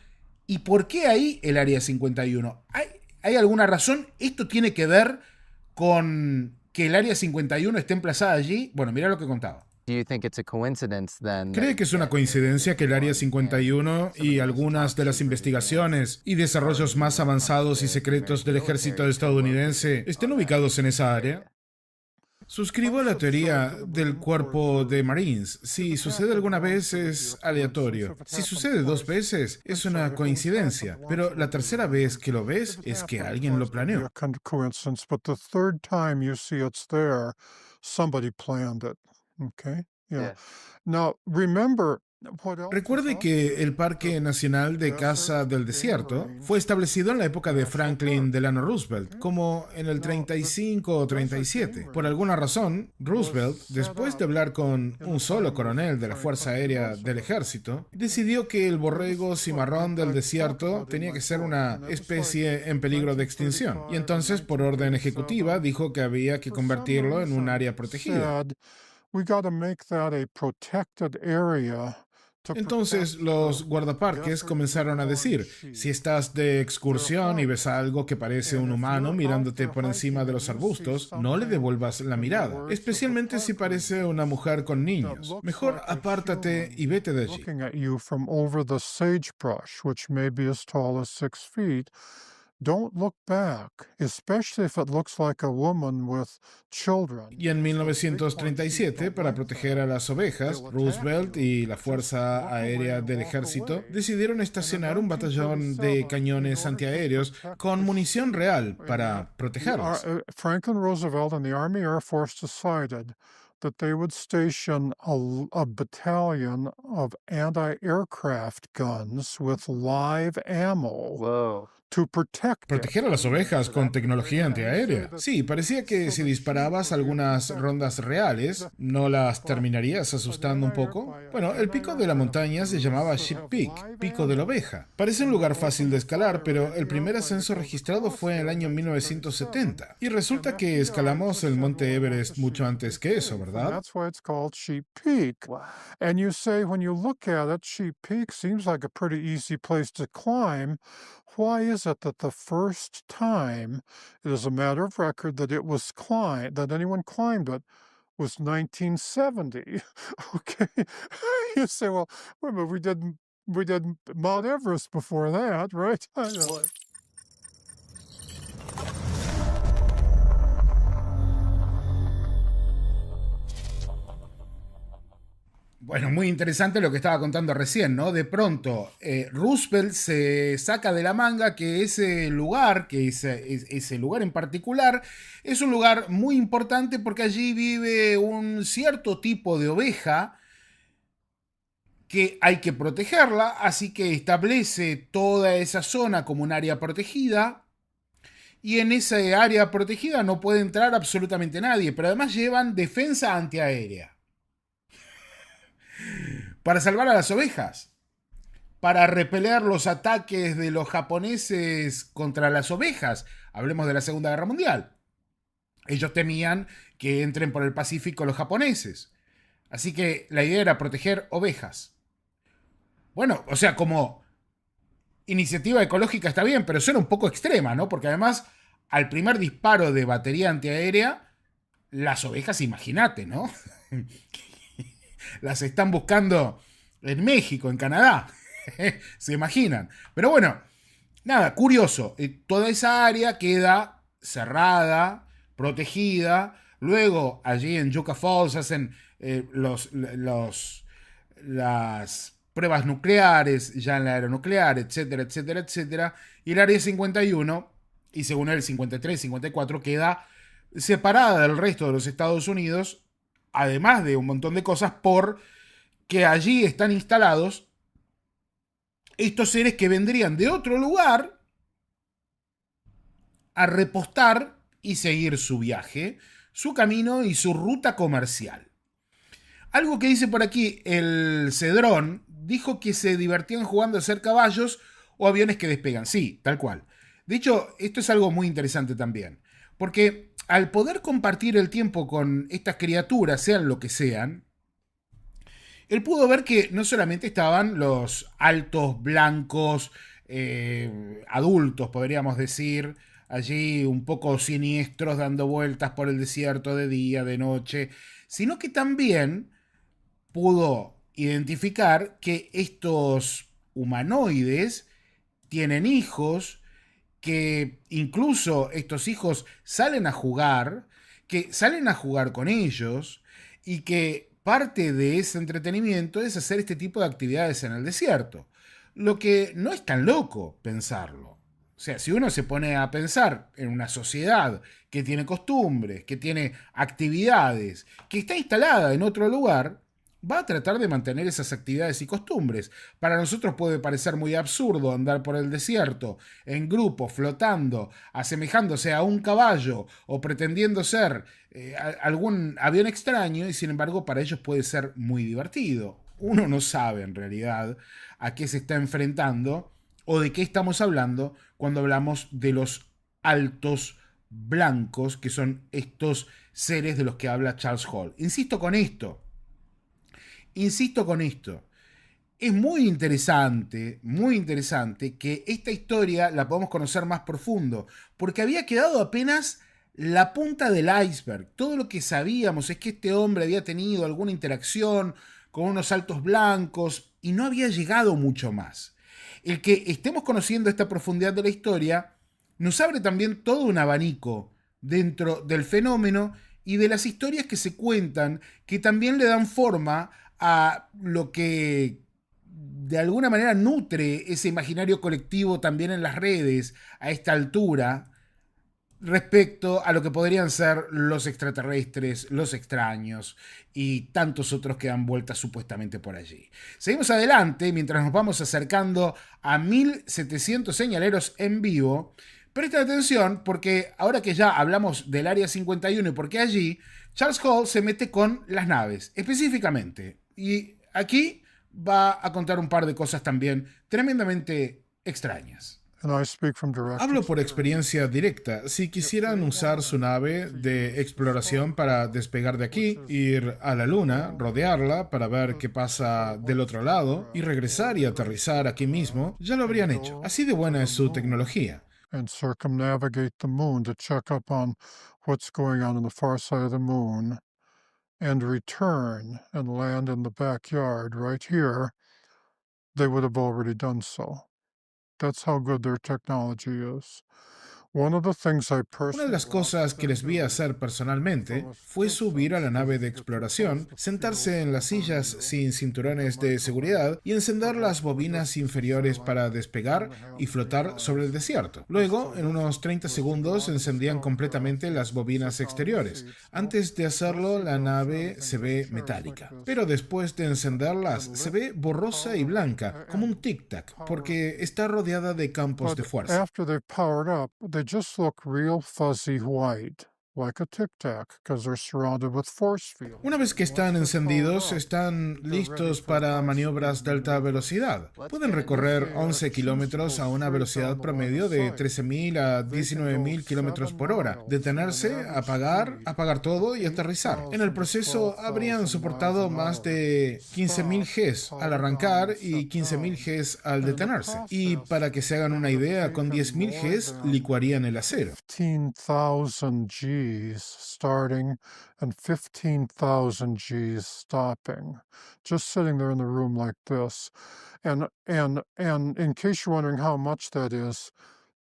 ¿y por qué ahí el Área 51? ¿Hay alguna razón? ¿Esto tiene que ver con que el Área 51 esté emplazada allí? Bueno, mira lo que contaba. Do you think it's a coincidence then that ¿Cree que es una coincidencia que el Área 51 y algunas de las investigaciones y desarrollos más avanzados y secretos del ejército estadounidense estén ubicados en esa área? Suscribo a la teoría del cuerpo de Marines. Si sucede alguna vez es aleatorio. Si sucede 2 veces es una coincidencia. Pero la tercera vez que lo ves es que alguien lo planeó. Coincidence, but the third time you see it's there, somebody planned it. Okay? Yeah. Yeah. Now, remember what else is Recuerde up que there? el Parque Nacional de Caza del Desierto fue establecido en la época de Franklin Delano Roosevelt, como en el 35 o 37. Por alguna razón, Roosevelt, después de hablar con un solo coronel de la Fuerza Aérea del Ejército, decidió que el borrego cimarrón del desierto tenía que ser una especie en peligro de extinción. Y entonces, por orden ejecutiva, dijo que había que convertirlo en un área protegida. Said, we got to make that a protected area. Entonces los guardaparques comenzaron a decir, si estás de excursión y ves algo que parece un humano mirándote por encima de los arbustos, no le devuelvas la mirada, especialmente si parece una mujer con niños. Mejor apártate y vete de allí. Looking at you from over the sagebrush, which may be as tall as 6 feet. Don't look back, especially if it looks like a woman with children. Y en 1937, para proteger a las ovejas, Roosevelt y la Fuerza Aérea del Ejército decidieron estacionar un batallón de cañones antiaéreos con munición real para protegerlas. Franklin Roosevelt and the Army Air Force decided that they would station a battalion of anti-aircraft guns with live ammo Whoa. to protect it. ¿Proteger a las ovejas con tecnología antiaérea? Sí, parecía que si disparabas algunas rondas reales, ¿no las terminarías asustando un poco? Bueno, el pico de la montaña se llamaba Sheep Peak, pico de la oveja. Parece un lugar fácil de escalar, pero el primer ascenso registrado fue en el año 1970. Y resulta que escalamos el monte Everest mucho antes que eso, ¿verdad? That's why it's called Sheep Peak. And you say, when you look at it, Sheep Peak seems like a pretty easy place to climb. Why is it that the first time it is a matter of record that it was climbed, that anyone climbed it, was 1970? Okay. You say, well, wait a minute, we did Mount Everest before that, right? I know. Bueno, muy interesante lo que estaba contando recién, ¿no? De pronto, Roosevelt se saca de la manga que ese lugar en particular, es un lugar muy importante porque allí vive un cierto tipo de oveja que hay que protegerla, así que establece toda esa zona como un área protegida. Y en esa área protegida no puede entrar absolutamente nadie, pero además llevan defensa antiaérea. Para salvar a las ovejas, para repeler los ataques de los japoneses contra las ovejas. Hablemos de la Segunda Guerra Mundial. Ellos temían que entren por el Pacífico los japoneses. Así que la idea era proteger ovejas. Bueno, o sea, como iniciativa ecológica está bien, pero suena un poco extrema, ¿no? Porque además, al primer disparo de batería antiaérea, las ovejas, imagínate, ¿no? Las están buscando en México, en Canadá. Se imaginan. Pero bueno, nada, curioso. Toda esa área queda cerrada, protegida. Luego, allí en Yucca Falls hacen las pruebas nucleares, ya en la aeronuclear, etcétera, etcétera, etcétera. Y el área 51, y según el 53, 54, queda separada del resto de los Estados Unidos, además de un montón de cosas, porque allí están instalados estos seres que vendrían de otro lugar a repostar y seguir su viaje, su camino y su ruta comercial. Algo que dice por aquí el Cedrón dijo que se divertían jugando a ser caballos o aviones que despegan. Sí, tal cual. De hecho, esto es algo muy interesante también, porque al poder compartir el tiempo con estas criaturas, sean lo que sean, él pudo ver que no solamente estaban los altos, blancos, adultos, podríamos decir, allí un poco siniestros dando vueltas por el desierto de día, de noche, sino que también pudo identificar que estos humanoides tienen hijos, que incluso estos hijos salen a jugar, que salen a jugar con ellos y que parte de ese entretenimiento es hacer este tipo de actividades en el desierto. Lo que no es tan loco pensarlo. O sea, si uno se pone a pensar en una sociedad que tiene costumbres, que tiene actividades, que está instalada en otro lugar, va a tratar de mantener esas actividades y costumbres. Para nosotros puede parecer muy absurdo andar por el desierto en grupo, flotando, asemejándose a un caballo o pretendiendo ser algún avión extraño, y sin embargo para ellos puede ser muy divertido. Uno no sabe en realidad a qué se está enfrentando o de qué estamos hablando cuando hablamos de los altos blancos, que son estos seres de los que habla Charles Hall. Insisto con esto. Es muy interesante que esta historia la podamos conocer más profundo, porque había quedado apenas la punta del iceberg. Todo lo que sabíamos es que este hombre había tenido alguna interacción con unos altos blancos y no había llegado mucho más. El que estemos conociendo esta profundidad de la historia nos abre también todo un abanico dentro del fenómeno y de las historias que se cuentan, que también le dan forma a lo que de alguna manera nutre ese imaginario colectivo también en las redes a esta altura respecto a lo que podrían ser los extraterrestres, los extraños y tantos otros que dan vueltas supuestamente por allí. Seguimos adelante mientras nos vamos acercando a 1700 señaleros en vivo. Presten atención porque ahora que ya hablamos del Área 51 y por qué allí, Charles Hall se mete con las naves específicamente. Y aquí va a contar un par de cosas también tremendamente extrañas. Hablo por experiencia directa. Si quisieran usar su nave de exploración para despegar de aquí, ir a la Luna, rodearla para ver qué pasa del otro lado y regresar y aterrizar aquí mismo, ya lo habrían hecho. Así de buena es su tecnología. And circumnavigate the moon to check up on what's going on the far side of the moon and return and land in the backyard right here, they would have already done so. That's how good their technology is. Una de las cosas que les vi hacer personalmente fue subir a la nave de exploración, sentarse en las sillas sin cinturones de seguridad y encender las bobinas inferiores para despegar y flotar sobre el desierto. Luego, en unos 30 segundos, encendían completamente las bobinas exteriores. Antes de hacerlo, la nave se ve metálica, pero después de encenderlas, se ve borrosa y blanca, como un tic-tac, porque está rodeada de campos de fuerza. They just look real fuzzy white, like a tic-tac, because they're surrounded with force fields. Una vez que están encendidos, están listos para maniobras de alta velocidad. Pueden recorrer 11 kilómetros a una velocidad promedio de 13.000 a 19.000 kilómetros por hora, detenerse, apagar todo y aterrizar. En el proceso habrían soportado más de 15.000 Gs al arrancar y 15.000 Gs al detenerse. Y para que se hagan una idea, con 10.000 Gs licuarían el acero. 15,000 Gs starting and 15,000 Gs stopping, just sitting there in the room like this. And in case you're wondering how much that is,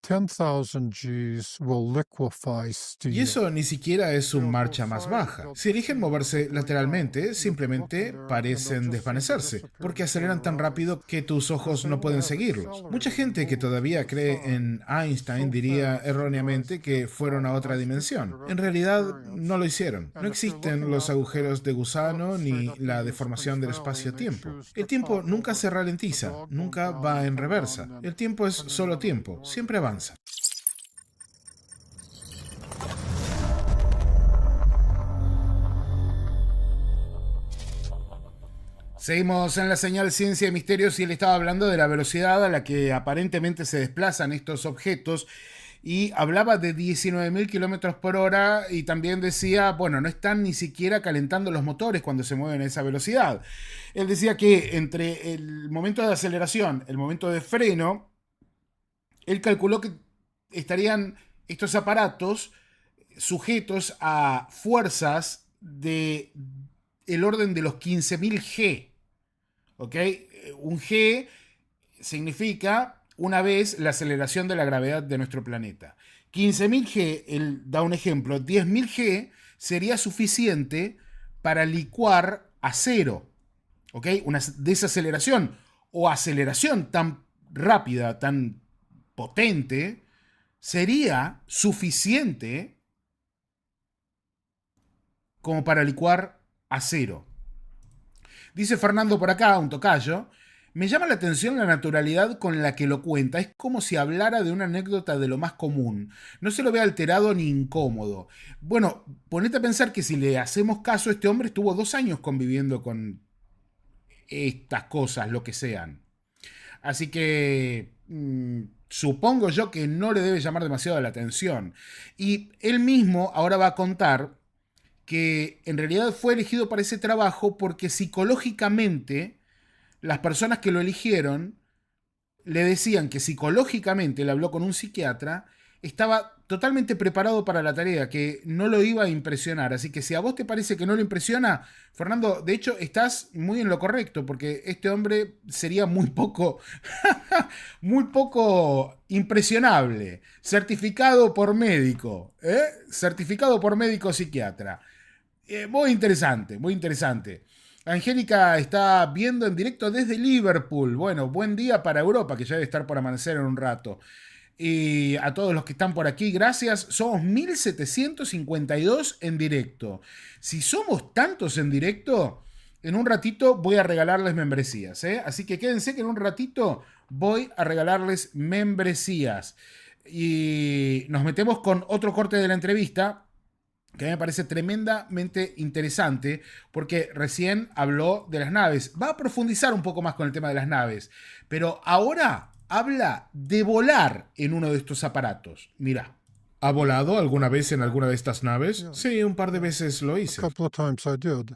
10,000 Gs will liquefy steel. Y eso ni siquiera es su marcha más baja. Si eligen moverse lateralmente, simplemente parecen desvanecerse, porque aceleran tan rápido que tus ojos no pueden seguirlos. Mucha gente que todavía cree en Einstein diría erróneamente que fueron a otra dimensión. En realidad, no lo hicieron. No existen los agujeros de gusano ni la deformación del espacio-tiempo. El tiempo nunca se ralentiza, nunca va en reversa. El tiempo es solo tiempo, siempre avanza. Seguimos en la señal Ciencia y Misterios y él estaba hablando de la velocidad a la que aparentemente se desplazan estos objetos y hablaba de 19.000 kilómetros por hora y también decía, bueno, no están ni siquiera calentando los motores cuando se mueven a esa velocidad. Él decía que entre el momento de aceleración, el momento de freno, él calculó que estarían estos aparatos sujetos a fuerzas de el orden de los 15.000 G. ¿Ok? Un G significa una vez la aceleración de la gravedad de nuestro planeta. 15.000 G, él da un ejemplo, 10.000 G sería suficiente para licuar acero. ¿Ok? Una desaceleración o aceleración tan rápida, tan potente, sería suficiente como para licuar acero. Dice Fernando por acá, un tocayo, me llama la atención la naturalidad con la que lo cuenta. Es como si hablara de una anécdota de lo más común. No se lo ve alterado ni incómodo. Bueno, ponete a pensar que si le hacemos caso, este hombre estuvo 2 años conviviendo con estas cosas, lo que sean. Así que supongo yo que no le debe llamar demasiado la atención. Y él mismo ahora va a contar que en realidad fue elegido para ese trabajo porque psicológicamente las personas que lo eligieron le decían que psicológicamente, él habló con un psiquiatra, estaba totalmente preparado para la tarea, que no lo iba a impresionar. Así que si a vos te parece que no lo impresiona, Fernando, de hecho estás muy en lo correcto, porque este hombre sería muy poco, muy poco impresionable. Certificado por médico, ¿eh? Certificado por médico psiquiatra. Muy interesante, muy interesante. Angélica está viendo en directo desde Liverpool. Bueno, buen día para Europa, que ya debe estar por amanecer en un rato. Y a todos los que están por aquí, gracias. Somos 1752 en directo. Si somos tantos en directo, en un ratito voy a regalarles membresías, ¿eh? Así que quédense que en un ratito voy a regalarles membresías. Y nos metemos con otro corte de la entrevista que a mí me parece tremendamente interesante, porque recién habló de las naves. Va a profundizar un poco más con el tema de las naves, pero ahora habla de volar en uno de estos aparatos. Mira. ¿Ha volado alguna vez en alguna de estas naves? Sí, un par de veces lo hice. What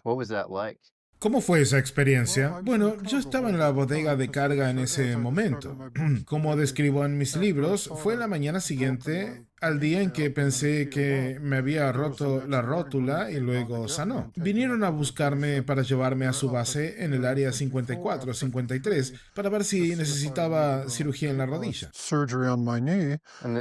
was that like? ¿Cómo fue esa experiencia? Bueno, yo estaba en la bodega de carga en ese momento. Como describo en mis libros, fue la mañana siguiente al día en que pensé que me había roto la rótula y luego sanó. Vinieron a buscarme para llevarme a su base en el área 54-53 para ver si necesitaba cirugía en la rodilla.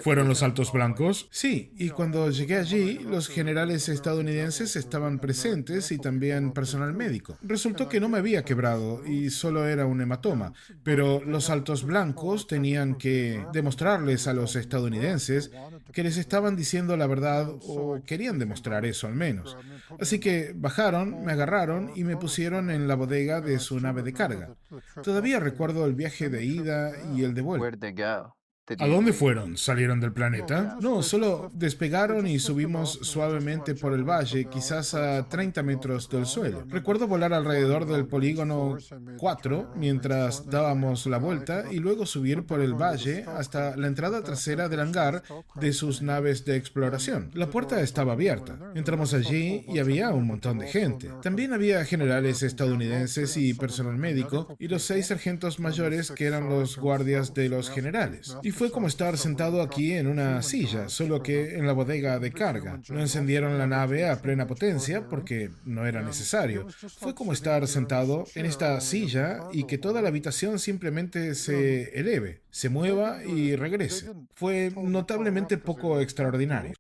¿Fueron los altos blancos? Sí, y cuando llegué allí, los generales estadounidenses estaban presentes y también personal médico. Resultó que no me había quebrado y solo era un hematoma, pero los altos blancos tenían que demostrarles a los estadounidenses que les estaban diciendo la verdad o querían demostrar eso al menos. Así que bajaron, me agarraron y me pusieron en la bodega de su nave de carga. Todavía recuerdo el viaje de ida y el de vuelta. ¿A dónde fueron? ¿Salieron del planeta? No, solo despegaron y subimos suavemente por el valle, quizás a 30 metros del suelo. Recuerdo volar alrededor del polígono 4 mientras dábamos la vuelta y luego subir por el valle hasta la entrada trasera del hangar de sus naves de exploración. La puerta estaba abierta. Entramos allí y había un montón de gente. También había generales estadounidenses y personal médico y los 6 sargentos mayores que eran los guardias de los generales. Y fue como estar sentado aquí en una silla, solo que en la bodega de carga. No encendieron la nave a plena potencia porque no era necesario. Fue como estar sentado en esta silla y que toda la habitación simplemente se eleve, se mueva y regrese. Fue notablemente poco extraordinario.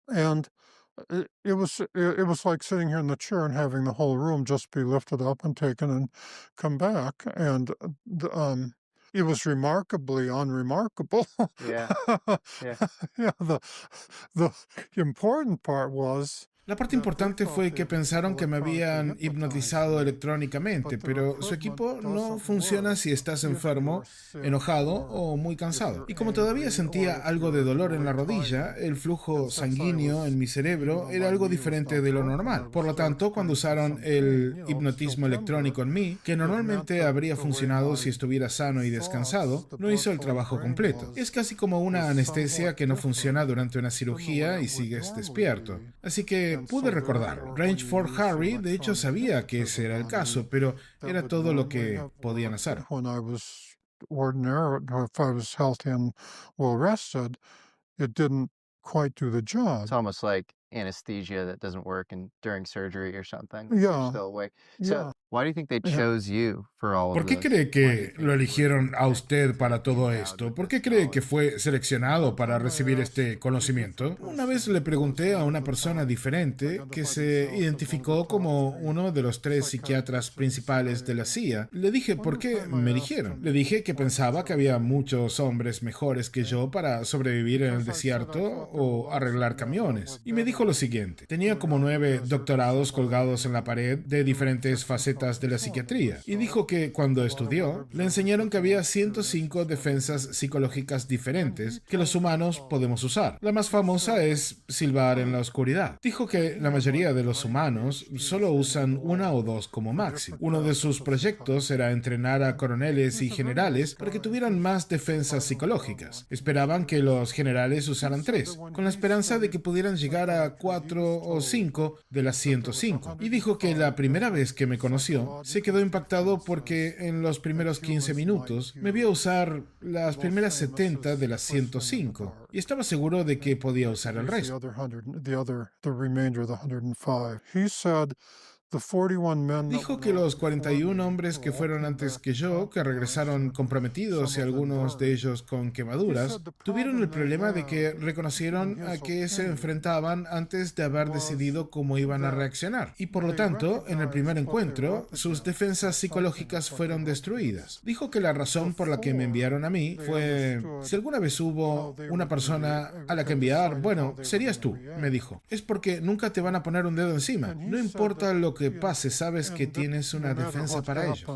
And it was like sitting here in the chair and having the whole room just be lifted up and taken and come back. And it was remarkably unremarkable. Yeah. Yeah. Yeah, the important part was La parte importante fue que pensaron que me habían hipnotizado electrónicamente, pero su equipo no funciona si estás enfermo, enojado o muy cansado. Y como todavía sentía algo de dolor en la rodilla, el flujo sanguíneo en mi cerebro era algo diferente de lo normal. Por lo tanto, cuando usaron el hipnotismo electrónico en mí, que normalmente habría funcionado si estuviera sano y descansado, no hizo el trabajo completo. Es casi como una anestesia que no funciona durante una cirugía y sigues despierto. Así que pude recordarlo. Range for Harry, de hecho, sabía que ese era el caso, pero era todo lo que podían hacer. It's almost like anesthesia that doesn't work and during surgery or something. You're Yeah, still awake. yeah. So, why do you think they chose you for all of ¿Por qué this? cree Why do you que think lo you eligieron a were usted para todo endowed esto? with ¿Por this qué cree que knowledge? fue seleccionado para recibir este conocimiento? Una vez le pregunté a una persona diferente que se identificó como uno de los 3 psiquiatras principales de la CIA. Le dije por qué me eligieron. Le dije que pensaba que había muchos hombres mejores que yo para sobrevivir en el desierto o arreglar camiones. Y me dijo lo siguiente: tenía como 9 doctorados colgados en la pared de diferentes facetas de la psiquiatría. Y dijo que cuando estudió, le enseñaron que había 105 defensas psicológicas diferentes que los humanos podemos usar. La más famosa es silbar en la oscuridad. Dijo que la mayoría de los humanos solo usan 1 o 2 como máximo. Uno de sus proyectos era entrenar a coroneles y generales para que tuvieran más defensas psicológicas. Esperaban que los generales usaran 3, con la esperanza de que pudieran llegar a 4 o 5 de las 105. Y dijo que la primera vez que me conoció, se quedó impactado porque en los primeros 15 minutos me vio usar las primeras 70 de las 105 y estaba seguro de que podía usar el resto. Dijo que los 41 hombres que fueron antes que yo, que regresaron comprometidos y algunos de ellos con quemaduras, tuvieron el problema de que reconocieron a qué se enfrentaban antes de haber decidido cómo iban a reaccionar. Y por lo tanto, en el primer encuentro, sus defensas psicológicas fueron destruidas. Dijo que la razón por la que me enviaron a mí fue: si alguna vez hubo una persona a la que enviar, bueno, serías tú, me dijo. Es porque nunca te van a poner un dedo encima. No importa lo que pase, sabes que tienes una defensa para ello.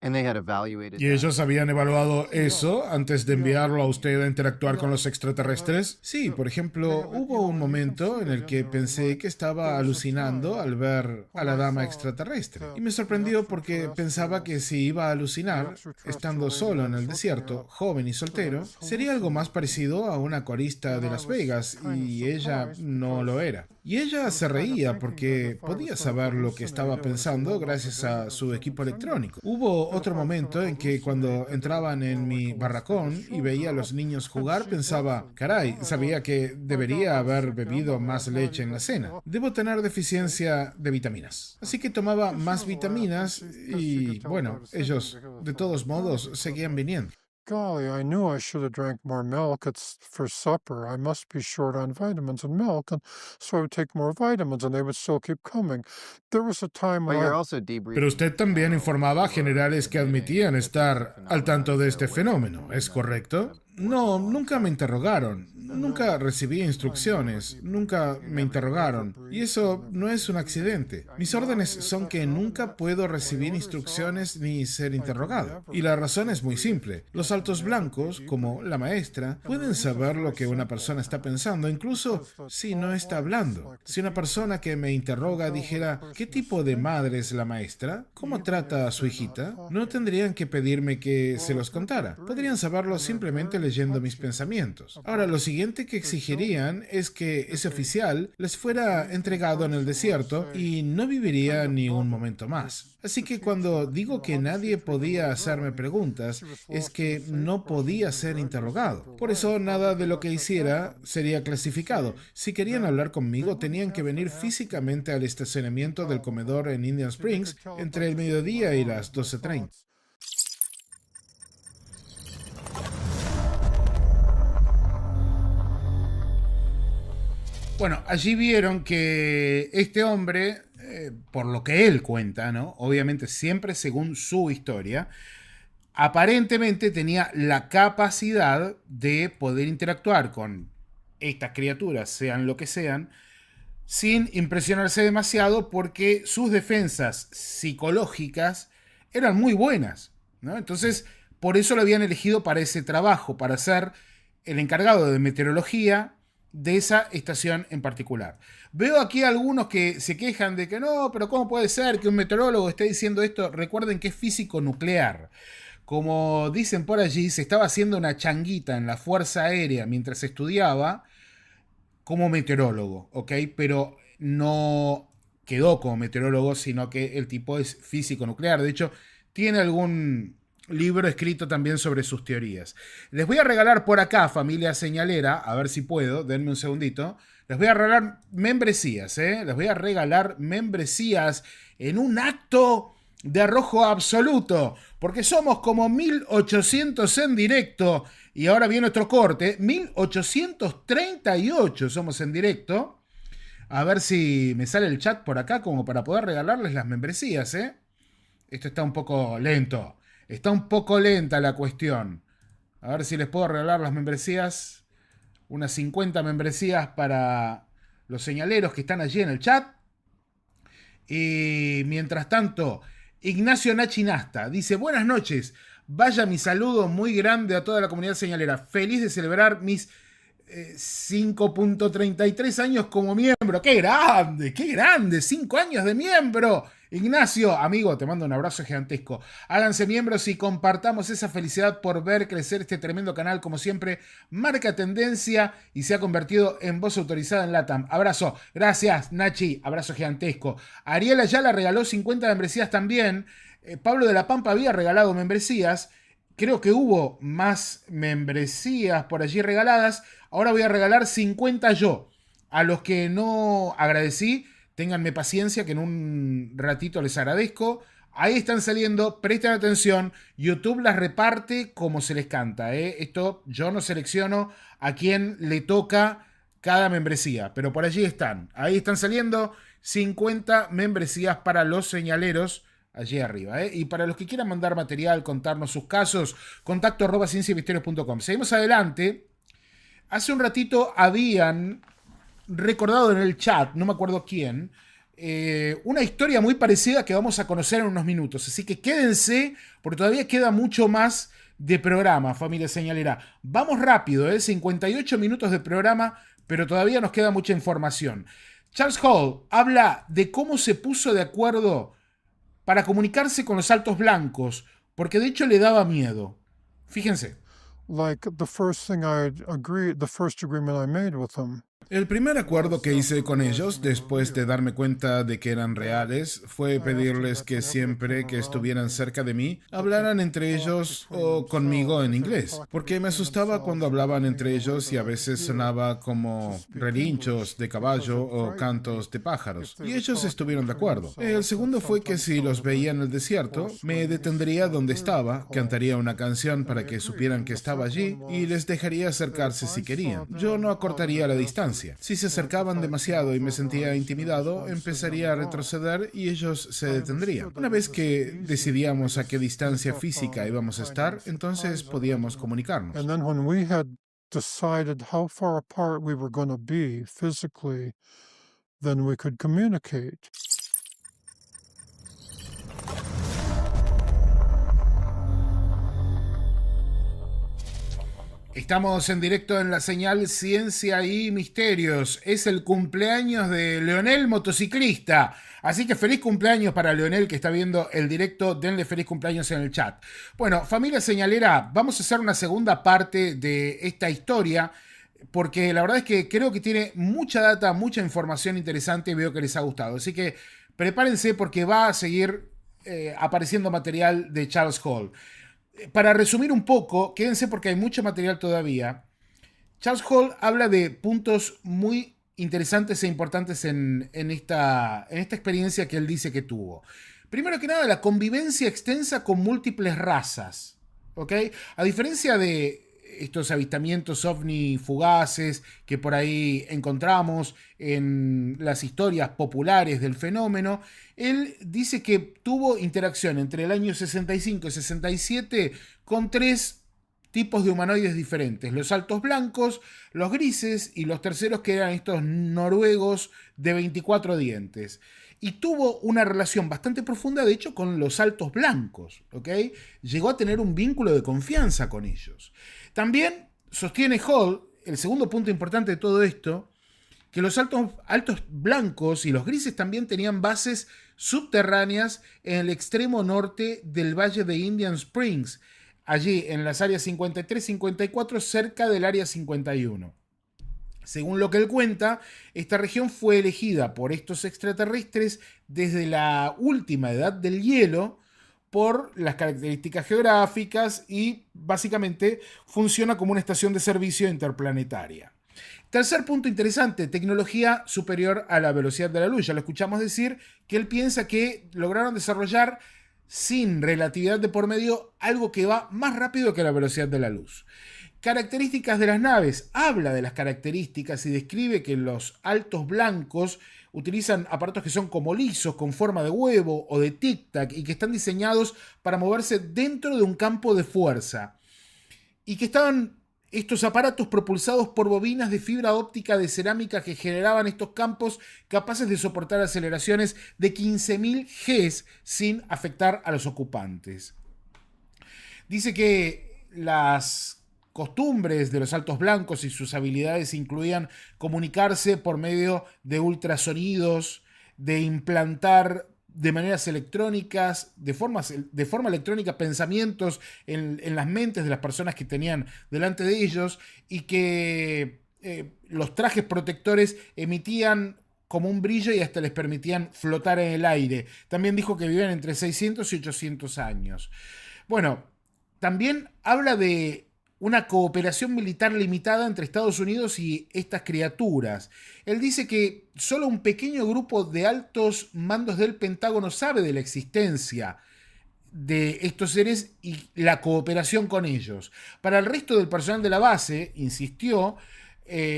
And they had evaluated ¿Y that. ellos habían evaluado eso antes de enviarlo a usted a interactuar con los extraterrestres? Sí, por ejemplo, hubo un momento en el que pensé que estaba alucinando al ver a la dama extraterrestre. Y me sorprendió porque pensaba que si iba a alucinar, estando solo en el desierto, joven y soltero, sería algo más parecido a una corista de Las Vegas, y ella no lo era. Y ella se reía porque podía saber lo que estaba pensando gracias a su equipo electrónico. Hubo otro momento en que cuando entraban en mi barracón y veía a los niños jugar, pensaba: caray, sabía que debería haber bebido más leche en la cena. Debo tener deficiencia de vitaminas. Así que tomaba más vitaminas y, bueno, ellos de todos modos seguían viniendo. Golly, I knew I should have drank more milk. For supper. I must be short on vitamins and milk, and so I would take more vitamins, and they would still keep coming. There was a time But when you're I... also debriefing. Pero usted también informaba a generales que admitían estar al tanto de este fenómeno, ¿es correcto? No, nunca me interrogaron. Nunca recibí instrucciones. Nunca me interrogaron. Y eso no es un accidente. Mis órdenes son que nunca puedo recibir instrucciones ni ser interrogado. Y la razón es muy simple. Los altos blancos, como la maestra, pueden saber lo que una persona está pensando, incluso si no está hablando. Si una persona que me interroga dijera: ¿qué tipo de madre es la maestra? ¿Cómo trata a su hijita? No tendrían que pedirme que se los contara. Podrían saberlo simplemente leyendo mis pensamientos. Ahora, lo siguiente que exigirían es que ese oficial les fuera entregado en el desierto y no viviría ni un momento más. Así que cuando digo que nadie podía hacerme preguntas, es que no podía ser interrogado. Por eso nada de lo que hiciera sería clasificado. Si querían hablar conmigo, tenían que venir físicamente al estacionamiento del comedor en Indian Springs entre el mediodía y las 12:30. Bueno, allí vieron que este hombre, por lo que él cuenta, ¿no? Obviamente siempre según su historia, aparentemente tenía la capacidad de poder interactuar con estas criaturas, sean lo que sean, sin impresionarse demasiado porque sus defensas psicológicas eran muy buenas, ¿no? Entonces, por eso lo habían elegido para ese trabajo, para ser el encargado de meteorología de esa estación en particular. Veo aquí algunos que se quejan de que no, pero ¿cómo puede ser que un meteorólogo esté diciendo esto? Recuerden que es físico nuclear. Como dicen por allí, se estaba haciendo una changuita en la Fuerza Aérea mientras estudiaba como meteorólogo, ¿ok? Pero no quedó como meteorólogo, sino que el tipo es físico nuclear. De hecho, tiene algún libro escrito también sobre sus teorías. Les voy a regalar por acá, familia señalera, a ver si puedo, denme un segundito. Les voy a regalar membresías, ¿eh? Les voy a regalar membresías en un acto de arrojo absoluto, porque somos como 1800 en directo, y ahora viene otro corte, 1838 somos en directo. A ver si me sale el chat por acá como para poder regalarles las membresías, ¿eh? Esto está un poco lento. Está un poco lenta la cuestión. A ver si les puedo regalar las membresías. Unas 50 membresías para los señaleros que están allí en el chat. Y mientras tanto, Ignacio Nachinasta dice: buenas noches. Vaya mi saludo muy grande a toda la comunidad señalera. Feliz de celebrar mis 5.33 años como miembro. ¡Qué grande! ¡Qué grande! 5 años de miembro. Ignacio, amigo, te mando un abrazo gigantesco. Háganse miembros y compartamos esa felicidad por ver crecer este tremendo canal. Como siempre, marca tendencia y se ha convertido en voz autorizada en LATAM. Abrazo. Gracias, Nachi. Abrazo gigantesco. Ariel Ayala regaló 50 membresías también. Pablo de la Pampa había regalado membresías. Creo que hubo más membresías por allí regaladas. Ahora voy a regalar 50 yo. A los que no agradecí, ténganme paciencia que en un ratito les agradezco. Ahí están saliendo, presten atención. YouTube las reparte como se les canta, ¿eh? Esto yo no selecciono a quién le toca cada membresía, pero por allí están. Ahí están saliendo 50 membresías para los señaleros. Allí arriba, ¿eh? Y para los que quieran mandar material, contarnos sus casos, contacto@cienciamisterios.com. Seguimos adelante. Hace un ratito habían recordado en el chat, no me acuerdo quién, una historia muy parecida que vamos a conocer en unos minutos. Así que quédense, porque todavía queda mucho más de programa, familia señalera. Vamos rápido, 58 minutos de programa, pero todavía nos queda mucha información. Charles Hall habla de cómo se puso de acuerdo para comunicarse con los altos blancos, porque de hecho le daba miedo. Fíjense. Like the first agreement I made with them. El primer acuerdo que hice con ellos, después de darme cuenta de que eran reales, fue pedirles que siempre que estuvieran cerca de mí, hablaran entre ellos o conmigo en inglés, porque me asustaba cuando hablaban entre ellos y a veces sonaba como relinchos de caballo o cantos de pájaros, y ellos estuvieron de acuerdo. El segundo fue que si los veía en el desierto, me detendría donde estaba, cantaría una canción para que supieran que estaba allí y les dejaría acercarse si querían. Yo no acortaría la distancia. Si se acercaban demasiado y me sentía intimidado, empezaría a retroceder y ellos se detendrían. Una vez que decidíamos a qué distancia física íbamos a estar, entonces podíamos comunicarnos. And then when we had decided how far apart we were going to be physically, then we could communicate. Estamos en directo en la señal Ciencia y Misterios. Es el cumpleaños de Leonel Motociclista. Así que feliz cumpleaños para Leonel que está viendo el directo. Denle feliz cumpleaños en el chat. Bueno, familia señalera, vamos a hacer una segunda parte de esta historia, porque la verdad es que creo que tiene mucha data, mucha información interesante y veo que les ha gustado. Así que prepárense porque va a seguir apareciendo material de Charles Hall. Para resumir un poco, quédense porque hay mucho material todavía. Charles Hall habla de puntos muy interesantes e importantes en esta experiencia que él dice que tuvo. Primero que nada, la convivencia extensa con múltiples razas. ¿Ok? A diferencia de estos avistamientos ovni fugaces que por ahí encontramos en las historias populares del fenómeno, él dice que tuvo interacción entre el año 65 y 67 con 3 tipos de humanoides diferentes. Los altos blancos, los grises y los terceros que eran estos noruegos de 24 dientes. Y tuvo una relación bastante profunda, de hecho, con los altos blancos. ¿Ok? Llegó a tener un vínculo de confianza con ellos. También sostiene Hall, el segundo punto importante de todo esto, que los altos blancos y los grises también tenían bases subterráneas en el extremo norte del valle de Indian Springs, allí en las áreas 53-54, cerca del área 51. Según lo que él cuenta, esta región fue elegida por estos extraterrestres desde la última edad del hielo por las características geográficas y básicamente funciona como una estación de servicio interplanetaria. Tercer punto interesante, tecnología superior a la velocidad de la luz. Ya lo escuchamos decir que él piensa que lograron desarrollar sin relatividad de por medio algo que va más rápido que la velocidad de la luz. Características de las naves. Habla de las características y describe que los altos blancos utilizan aparatos que son como lisos, con forma de huevo o de tic-tac y que están diseñados para moverse dentro de un campo de fuerza. Y que estaban estos aparatos propulsados por bobinas de fibra óptica de cerámica que generaban estos campos capaces de soportar aceleraciones de 15.000 Gs sin afectar a los ocupantes. Dice que las costumbres de los altos blancos y sus habilidades incluían comunicarse por medio de ultrasonidos, de implantar de maneras electrónicas, de forma electrónica, pensamientos en las mentes de las personas que tenían delante de ellos, y que los trajes protectores emitían como un brillo y hasta les permitían flotar en el aire. También dijo que vivían entre 600 y 800 años. Bueno, también habla de una cooperación militar limitada entre Estados Unidos y estas criaturas. Él dice que solo un pequeño grupo de altos mandos del Pentágono sabe de la existencia de estos seres y la cooperación con ellos. Para el resto del personal de la base, insistió,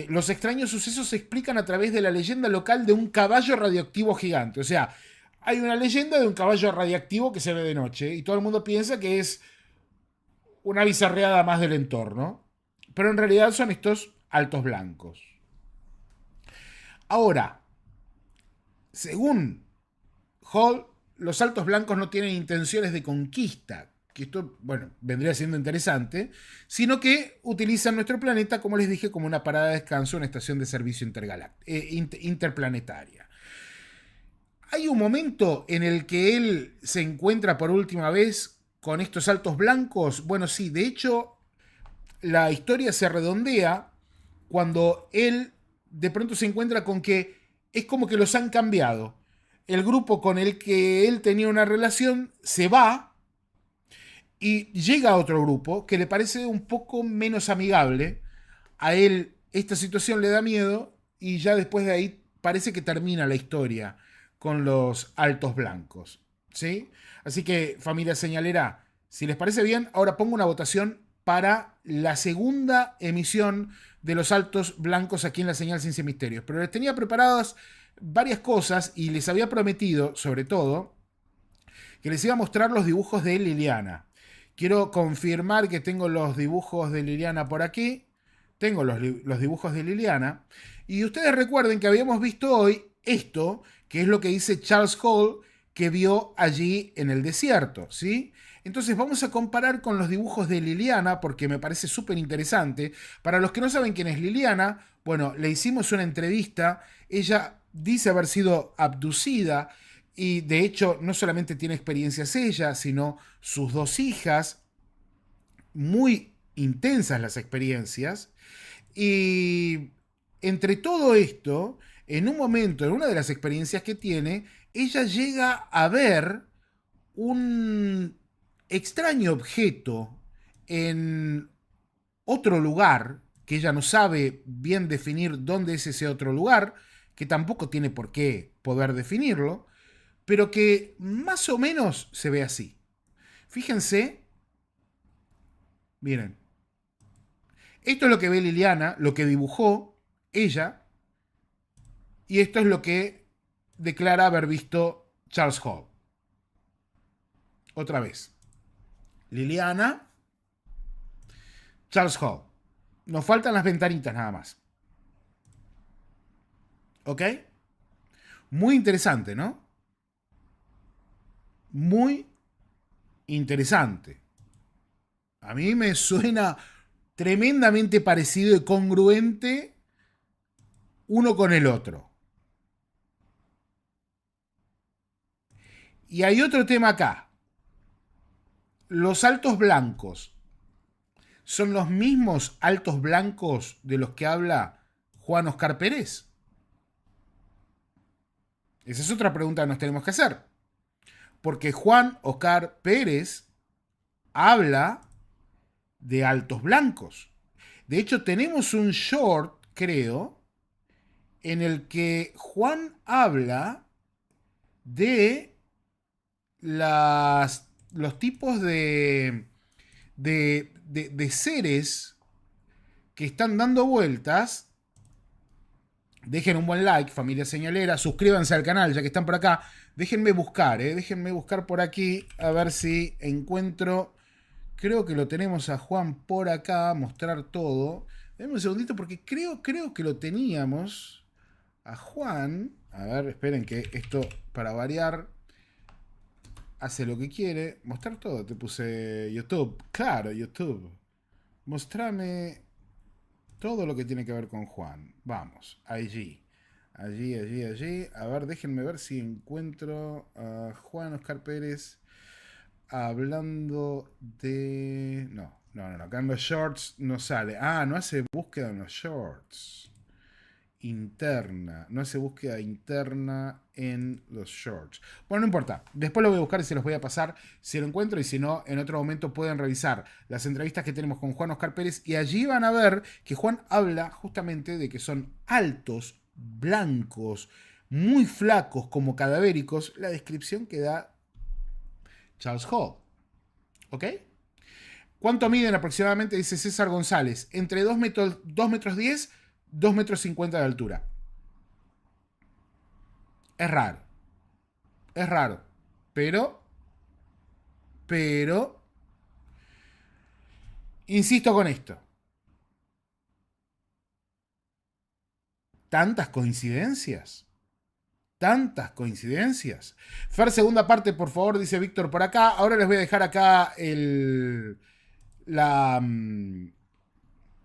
los extraños sucesos se explican a través de la leyenda local de un caballo radioactivo gigante. O sea, hay una leyenda de un caballo radiactivo que se ve de noche y todo el mundo piensa que es una bizarreada más del entorno, pero en realidad son estos altos blancos. Ahora, según Hall, los altos blancos no tienen intenciones de conquista, que esto, bueno, vendría siendo interesante, sino que utilizan nuestro planeta, como les dije, como una parada de descanso, una estación de servicio interplanetaria. Hay un momento en el que él se encuentra por última vez con estos altos blancos. Bueno, sí, de hecho, la historia se redondea cuando él de pronto se encuentra con que es como que los han cambiado. El grupo con el que él tenía una relación se va y llega a otro grupo que le parece un poco menos amigable. A él esta situación le da miedo y ya después de ahí parece que termina la historia con los altos blancos, ¿sí? Así que, familia señalera, si les parece bien, ahora pongo una votación para la segunda emisión de los altos blancos aquí en la señal Ciencia y Misterios. Pero les tenía preparadas varias cosas y les había prometido, sobre todo, que les iba a mostrar los dibujos de Liliana. Quiero confirmar que tengo los dibujos de Liliana por aquí. Tengo los dibujos de Liliana. Y ustedes recuerden que habíamos visto hoy esto, que es lo que dice Charles Hall, que vio allí en el desierto, ¿sí? Entonces vamos a comparar con los dibujos de Liliana, porque me parece súper interesante. Para los que no saben quién es Liliana, bueno, le hicimos una entrevista. Ella dice haber sido abducida y de hecho no solamente tiene experiencias ella, sino sus dos hijas. Muy intensas las experiencias. Y entre todo esto, en un momento, en una de las experiencias que tiene, ella llega a ver un extraño objeto en otro lugar, que ella no sabe bien definir dónde es ese otro lugar, que tampoco tiene por qué poder definirlo, pero que más o menos se ve así. Fíjense, miren, esto es lo que ve Liliana, lo que dibujó ella, y esto es lo que declara haber visto Charles Hall. Otra vez. Liliana Charles Hall. Nos faltan las ventanitas nada más. ¿Ok? Muy interesante, ¿no? Muy interesante. A mí me suena tremendamente parecido y congruente uno con el otro. Y hay otro tema acá. Los altos blancos son los mismos altos blancos de los que habla Juan Oscar Pérez. Esa es otra pregunta que nos tenemos que hacer. Porque Juan Oscar Pérez habla de altos blancos. De hecho, tenemos un short, creo, en el que Juan habla de los tipos de seres que están dando vueltas. Dejen un buen like, familia señalera. Suscríbanse al canal ya que están por acá. Déjenme buscar, déjenme buscar por aquí a ver si encuentro. Creo que lo tenemos a Juan por acá, mostrar todo. Denme un segundito porque creo que lo teníamos a Juan. A ver, esperen que esto, para variar, hace lo que quiere. Mostrar todo, te puse YouTube. Claro, YouTube. Mostrame todo lo que tiene que ver con Juan. Vamos, allí. Allí. A ver, déjenme ver si encuentro a Juan Oscar Pérez hablando de... No. Acá en los shorts no sale. Ah, no hace búsqueda en los shorts. Interna. No hace búsqueda interna en los shorts. Bueno, no importa. Después lo voy a buscar y se los voy a pasar si lo encuentro. Y si no, en otro momento pueden revisar las entrevistas que tenemos con Juan Oscar Pérez. Y allí van a ver que Juan habla justamente de que son altos, blancos, muy flacos, como cadavéricos. La descripción que da Charles Hall. ¿Ok? ¿Cuánto miden aproximadamente? Dice César González. Entre 2 metros 10, 2 metros 50 de altura. Es raro. Pero, insisto con esto. ¿Tantas coincidencias? Fer, segunda parte, por favor, dice Víctor por acá. Ahora les voy a dejar acá la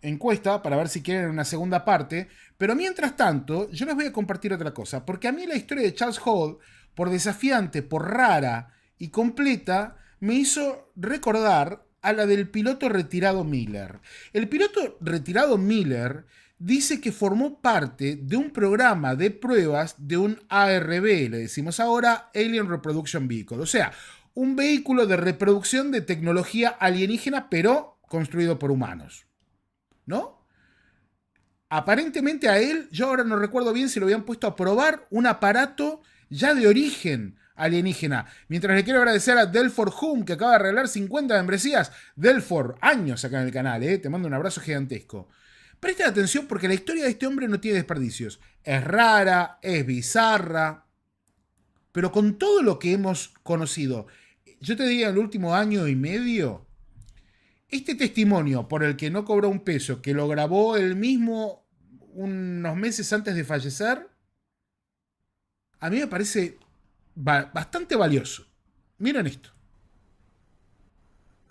encuesta para ver si quieren una segunda parte. Pero mientras tanto, yo les voy a compartir otra cosa. Porque a mí la historia de Charles Hall, por desafiante, por rara y completa, me hizo recordar a la del piloto retirado Miller. El piloto retirado Miller dice que formó parte de un programa de pruebas de un ARB, le decimos ahora Alien Reproduction Vehicle, o sea, un vehículo de reproducción de tecnología alienígena, pero construido por humanos, ¿no? Aparentemente a él, yo ahora no recuerdo bien si lo habían puesto a probar un aparato ya de origen alienígena. Mientras le quiero agradecer a Delfor Hum, que acaba de regalar 50 membresías. Delfor, años acá en el canal, te mando un abrazo gigantesco. Presten atención porque la historia de este hombre no tiene desperdicios. Es rara, es bizarra, pero con todo lo que hemos conocido, yo te diría en el último año y medio, este testimonio por el que no cobró un peso, que lo grabó él mismo unos meses antes de fallecer, a mí me parece bastante valioso. Miren esto.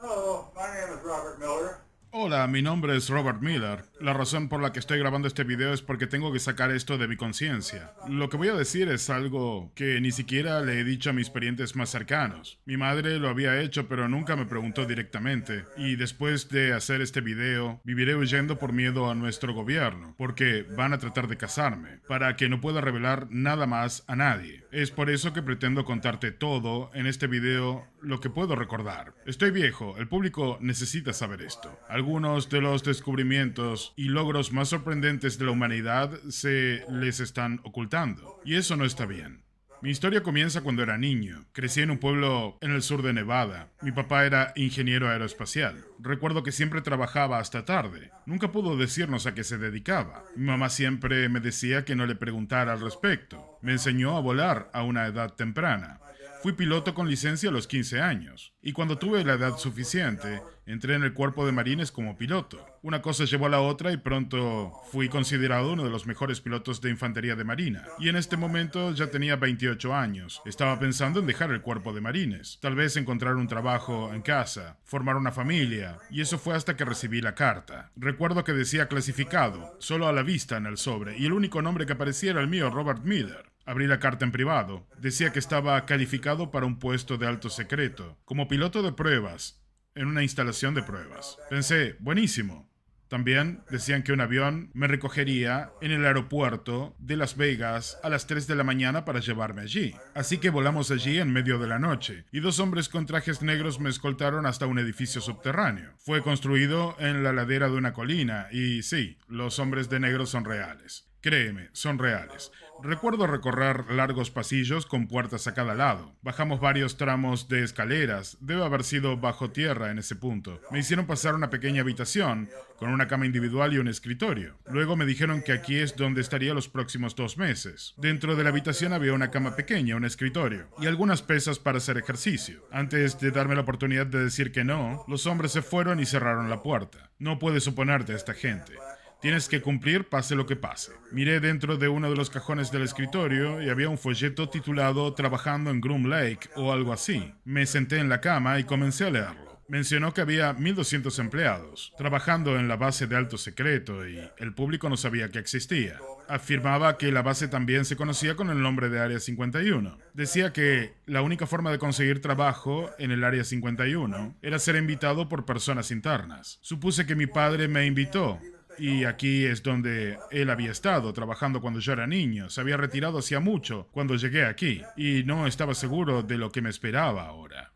Hello, my name is Robert Miller. Hola, mi nombre es Robert Miller. La razón por la que estoy grabando este video es porque tengo que sacar esto de mi conciencia. Lo que voy a decir es algo que ni siquiera le he dicho a mis parientes más cercanos. Mi madre lo había hecho, pero nunca me preguntó directamente. Y después de hacer este video, viviré huyendo por miedo a nuestro gobierno, porque van a tratar de cazarme, para que no pueda revelar nada más a nadie. Es por eso que pretendo contarte todo en este video, lo que puedo recordar. Estoy viejo, el público necesita saber esto. Algunos de los descubrimientos y logros más sorprendentes de la humanidad se les están ocultando. Y eso no está bien. Mi historia comienza cuando era niño. Crecí en un pueblo en el sur de Nevada. Mi papá era ingeniero aeroespacial. Recuerdo que siempre trabajaba hasta tarde. Nunca pudo decirnos a qué se dedicaba. Mi mamá siempre me decía que no le preguntara al respecto. Me enseñó a volar a una edad temprana. Fui piloto con licencia a los 15 años. Y cuando tuve la edad suficiente, entré en el cuerpo de marines como piloto. Una cosa llevó a la otra y pronto fui considerado uno de los mejores pilotos de infantería de marina. Y en este momento ya tenía 28 años. Estaba pensando en dejar el cuerpo de marines. Tal vez encontrar un trabajo en casa, formar una familia. Y eso fue hasta que recibí la carta. Recuerdo que decía clasificado, solo a la vista en el sobre. Y el único nombre que aparecía era el mío, Robert Miller. Abrí la carta en privado. Decía que estaba calificado para un puesto de alto secreto, como piloto de pruebas, en una instalación de pruebas. Pensé, buenísimo. También decían que un avión me recogería en el aeropuerto de Las Vegas a las 3 de la mañana para llevarme allí. Así que volamos allí en medio de la noche, y 2 hombres con trajes negros me escoltaron hasta un edificio subterráneo. Fue construido en la ladera de una colina, y sí, los hombres de negro son reales. Créeme, son reales. Recuerdo recorrer largos pasillos con puertas a cada lado. Bajamos varios tramos de escaleras. Debe haber sido bajo tierra en ese punto. Me hicieron pasar una pequeña habitación con una cama individual y un escritorio. Luego me dijeron que aquí es donde estaría los próximos 2 meses. Dentro de la habitación había una cama pequeña, un escritorio y algunas pesas para hacer ejercicio. Antes de darme la oportunidad de decir que no, los hombres se fueron y cerraron la puerta. No puedes oponerte a esta gente. Tienes que cumplir pase lo que pase. Miré dentro de uno de los cajones del escritorio y había un folleto titulado Trabajando en Groom Lake o algo así. Me senté en la cama y comencé a leerlo. Mencionó que había 1.200 empleados trabajando en la base de alto secreto y el público no sabía que existía. Afirmaba que la base también se conocía con el nombre de Área 51. Decía que la única forma de conseguir trabajo en el Área 51 era ser invitado por personas internas. Supuse que mi padre me invitó. Y aquí es donde él había estado trabajando cuando yo era niño. Se había retirado hacía mucho cuando llegué aquí y no estaba seguro de lo que me esperaba ahora.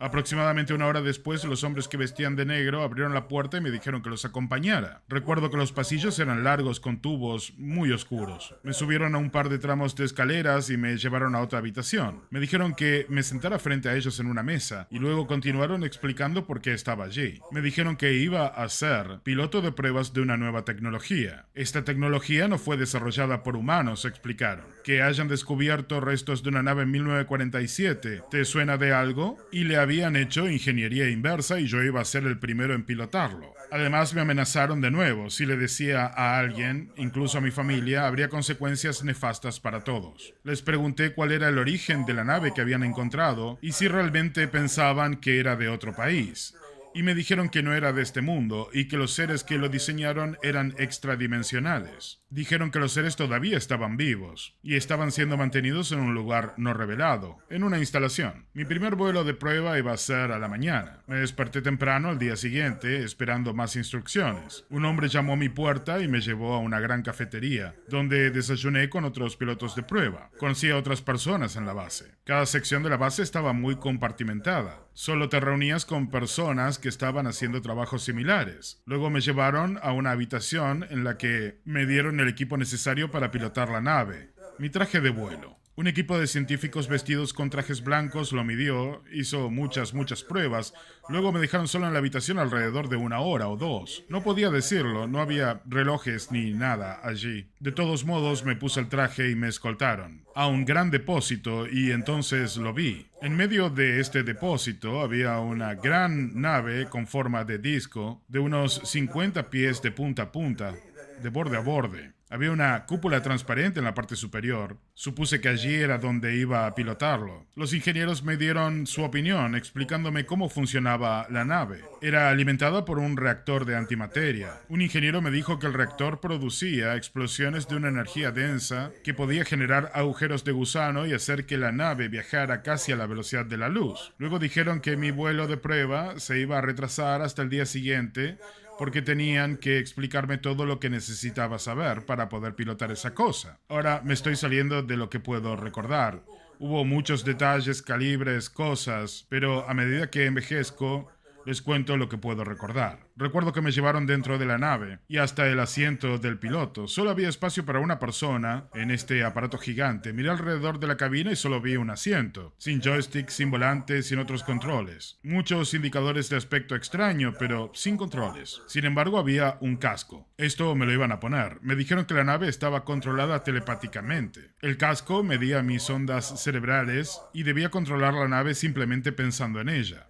Aproximadamente 1 hora después, los hombres que vestían de negro abrieron la puerta y me dijeron que los acompañara. Recuerdo que los pasillos eran largos con tubos muy oscuros. Me subieron a un par de tramos de escaleras y me llevaron a otra habitación. Me dijeron que me sentara frente a ellos en una mesa y luego continuaron explicando por qué estaba allí. Me dijeron que iba a ser piloto de pruebas de una nueva tecnología. Esta tecnología no fue desarrollada por humanos, explicaron. Que hayan descubierto restos de una nave en 1947. ¿Te suena de algo? Y le habían hecho ingeniería inversa y yo iba a ser el primero en pilotarlo. Además me amenazaron de nuevo. Si le decía a alguien, incluso a mi familia, habría consecuencias nefastas para todos. Les pregunté cuál era el origen de la nave que habían encontrado y si realmente pensaban que era de otro país. Y me dijeron que no era de este mundo y que los seres que lo diseñaron eran extradimensionales. Dijeron que los seres todavía estaban vivos y estaban siendo mantenidos en un lugar no revelado, en una instalación. Mi primer vuelo de prueba iba a ser a la mañana. Me desperté temprano al día siguiente esperando más instrucciones. Un hombre llamó a mi puerta y me llevó a una gran cafetería, donde desayuné con otros pilotos de prueba. Conocí a otras personas en la base. Cada sección de la base estaba muy compartimentada. Solo te reunías con personas que estaban haciendo trabajos similares. Luego me llevaron a una habitación en la que me dieron el equipo necesario para pilotar la nave. Mi traje de vuelo. Un equipo de científicos vestidos con trajes blancos lo midió, hizo muchas pruebas. Luego me dejaron solo en la habitación alrededor de 1 hora o 2. No podía decirlo, no había relojes ni nada allí. De todos modos me puse el traje y me escoltaron a un gran depósito y entonces lo vi. En medio de este depósito había una gran nave con forma de disco de unos 50 pies de punta a punta, de borde a borde. Había una cúpula transparente en la parte superior. Supuse que allí era donde iba a pilotarlo. Los ingenieros me dieron su opinión, explicándome cómo funcionaba la nave. Era alimentada por un reactor de antimateria. Un ingeniero me dijo que el reactor producía explosiones de una energía densa que podía generar agujeros de gusano y hacer que la nave viajara casi a la velocidad de la luz. Luego dijeron que mi vuelo de prueba se iba a retrasar hasta el día siguiente, porque tenían que explicarme todo lo que necesitaba saber para poder pilotar esa cosa. Ahora me estoy saliendo de lo que puedo recordar. Hubo muchos detalles, calibres, cosas, pero a medida que envejezco, Les cuento lo que puedo recordar. Recuerdo que me llevaron dentro de la nave y hasta el asiento del piloto. Solo había espacio para una persona en este aparato gigante. Miré alrededor de la cabina y solo vi un asiento, sin joystick, sin volante, sin otros controles. Muchos indicadores de aspecto extraño, pero sin controles. Sin embargo, había un casco. Esto me lo iban a poner. Me dijeron que la nave estaba controlada telepáticamente. El casco medía mis ondas cerebrales y debía controlar la nave simplemente pensando en ella.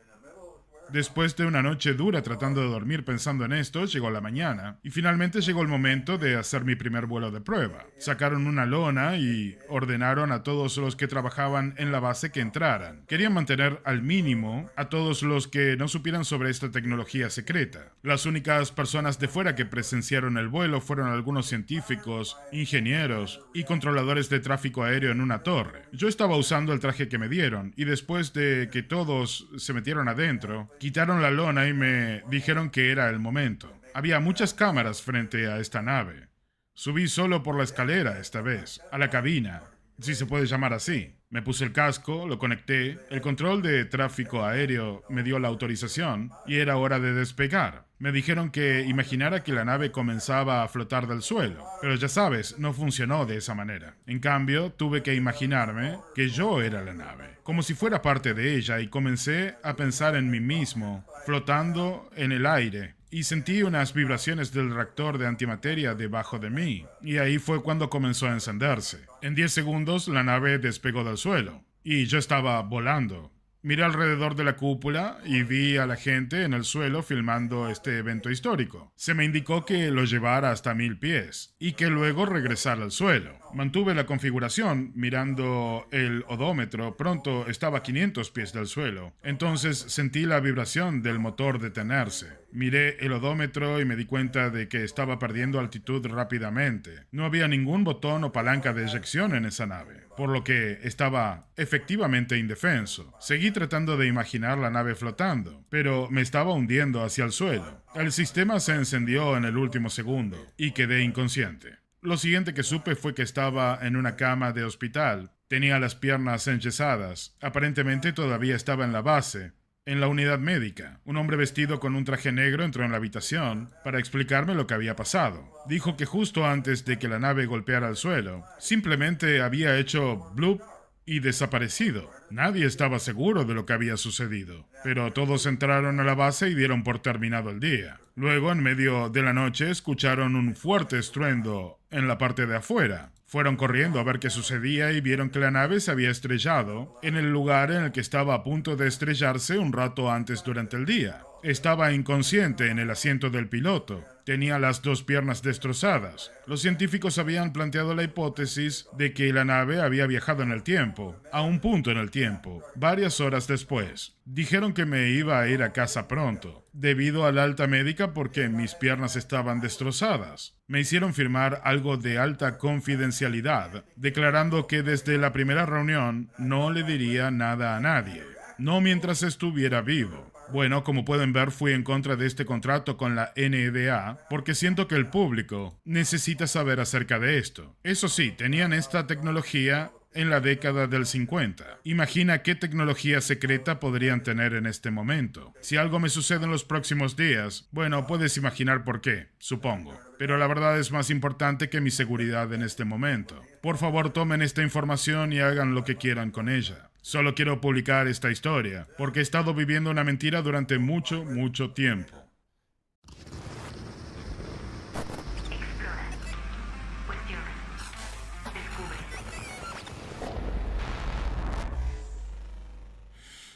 Después de una noche dura tratando de dormir pensando en esto, llegó la mañana y finalmente llegó el momento de hacer mi primer vuelo de prueba. Sacaron una lona y ordenaron a todos los que trabajaban en la base que entraran. Querían mantener al mínimo a todos los que no supieran sobre esta tecnología secreta. Las únicas personas de fuera que presenciaron el vuelo fueron algunos científicos, ingenieros y controladores de tráfico aéreo en una torre. Yo estaba usando el traje que me dieron y después de que todos se metieron adentro, quitaron la lona y me dijeron que era el momento. Había muchas cámaras frente a esta nave. Subí solo por la escalera esta vez, a la cabina, si se puede llamar así. Me puse el casco, lo conecté, el control de tráfico aéreo me dio la autorización y era hora de despegar. Me dijeron que imaginara que la nave comenzaba a flotar del suelo, pero ya sabes, no funcionó de esa manera. En cambio, tuve que imaginarme que yo era la nave, como si fuera parte de ella, y comencé a pensar en mí mismo, flotando en el aire. Y sentí unas vibraciones del reactor de antimateria debajo de mí. Y ahí fue cuando comenzó a encenderse. En 10 segundos la nave despegó del suelo. Y yo estaba volando. Miré alrededor de la cúpula y vi a la gente en el suelo filmando este evento histórico. Se me indicó que lo llevara hasta 1000 pies y que luego regresara al suelo. Mantuve la configuración mirando el odómetro. Pronto estaba a 500 pies del suelo. Entonces sentí la vibración del motor detenerse. Miré el odómetro y me di cuenta de que estaba perdiendo altitud rápidamente. No había ningún botón o palanca de eyección en esa nave, por lo que estaba efectivamente indefenso. Seguí tratando de imaginar la nave flotando, pero me estaba hundiendo hacia el suelo. El sistema se encendió en el último segundo y quedé inconsciente. Lo siguiente que supe fue que estaba en una cama de hospital. Tenía las piernas enyesadas. Aparentemente todavía estaba en la base, en la unidad médica. Un hombre vestido con un traje negro entró en la habitación para explicarme lo que había pasado. Dijo que justo antes de que la nave golpeara el suelo, simplemente había hecho bloop y desaparecido. Nadie estaba seguro de lo que había sucedido, pero todos entraron a la base y dieron por terminado el día. Luego, en medio de la noche, escucharon un fuerte estruendo en la parte de afuera. Fueron corriendo a ver qué sucedía y vieron que la nave se había estrellado en el lugar en el que estaba a punto de estrellarse un rato antes durante el día. Estaba inconsciente en el asiento del piloto. Tenía las 2 piernas destrozadas. Los científicos habían planteado la hipótesis de que la nave había viajado en el tiempo, a un punto en el tiempo, varias horas después. Dijeron que me iba a ir a casa pronto, debido a la alta médica porque mis piernas estaban destrozadas. Me hicieron firmar algo de alta confidencialidad, declarando que desde la primera reunión no le diría nada a nadie, no mientras estuviera vivo. Bueno, como pueden ver, fui en contra de este contrato con la NBA porque siento que el público necesita saber acerca de esto. Eso sí, tenían esta tecnología en la década del 50. Imagina qué tecnología secreta podrían tener en este momento. Si algo me sucede en los próximos días, bueno, puedes imaginar por qué, supongo. Pero la verdad es más importante que mi seguridad en este momento. Por favor, tomen esta información y hagan lo que quieran con ella. Solo quiero publicar esta historia, porque he estado viviendo una mentira durante mucho, mucho tiempo.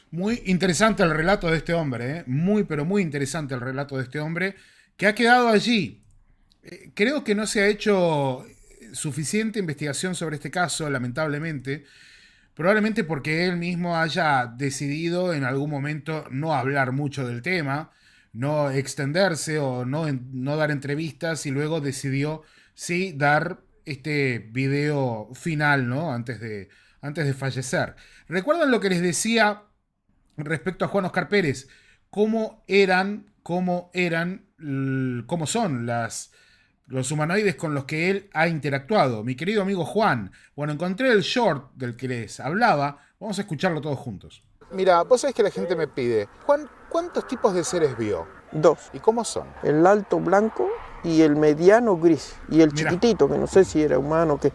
Muy interesante el relato de este hombre, ¿eh? Muy, pero muy interesante el relato de este hombre, que ha quedado allí. Creo que no se ha hecho suficiente investigación sobre este caso, lamentablemente. Probablemente porque él mismo haya decidido en algún momento no hablar mucho del tema, no extenderse o no dar entrevistas, y luego decidió sí dar este video final, ¿no? Antes de fallecer. ¿Recuerdan lo que les decía respecto a Juan Oscar Pérez? ¿Cómo son los humanoides con los que él ha interactuado? Mi querido amigo Juan, bueno, encontré el short del que les hablaba. Vamos a escucharlo todos juntos. Mira, vos sabés que la gente me pide, Juan, ¿cuántos tipos de seres vio? 2. ¿Y cómo son? El alto blanco y el mediano gris. Y el chiquitito, que no sé si era humano que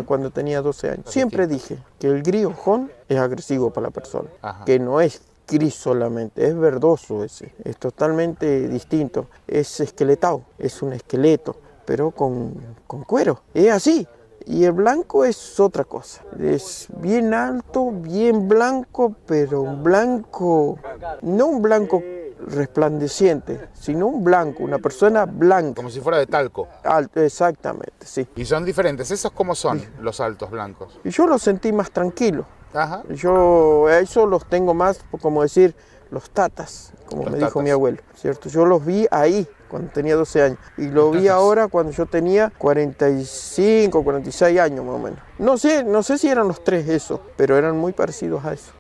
cuando tenía 12 años. Siempre dije que el gris ojón es agresivo para la persona. Ajá. Que no es gris solamente, es verdoso ese. Es totalmente distinto. Es esqueletado, es un esqueleto, pero con cuero. Es así. Y el blanco es otra cosa. Es bien alto, bien blanco, pero un blanco, no un blanco resplandeciente, sino un blanco, una persona blanca. Como si fuera de talco. Alto, exactamente, sí. Y son diferentes. ¿Esos cómo son, los altos blancos? Y yo los sentí más tranquilos. Ajá. Yo a eso los tengo más, como decir, los tatas, como me dijo mi abuelo, ¿cierto? Yo los vi ahí cuando tenía 12 años y lo vi ahora cuando yo tenía 45, 46 años más o menos. No sé si eran los 3 esos, pero eran muy parecidos a eso.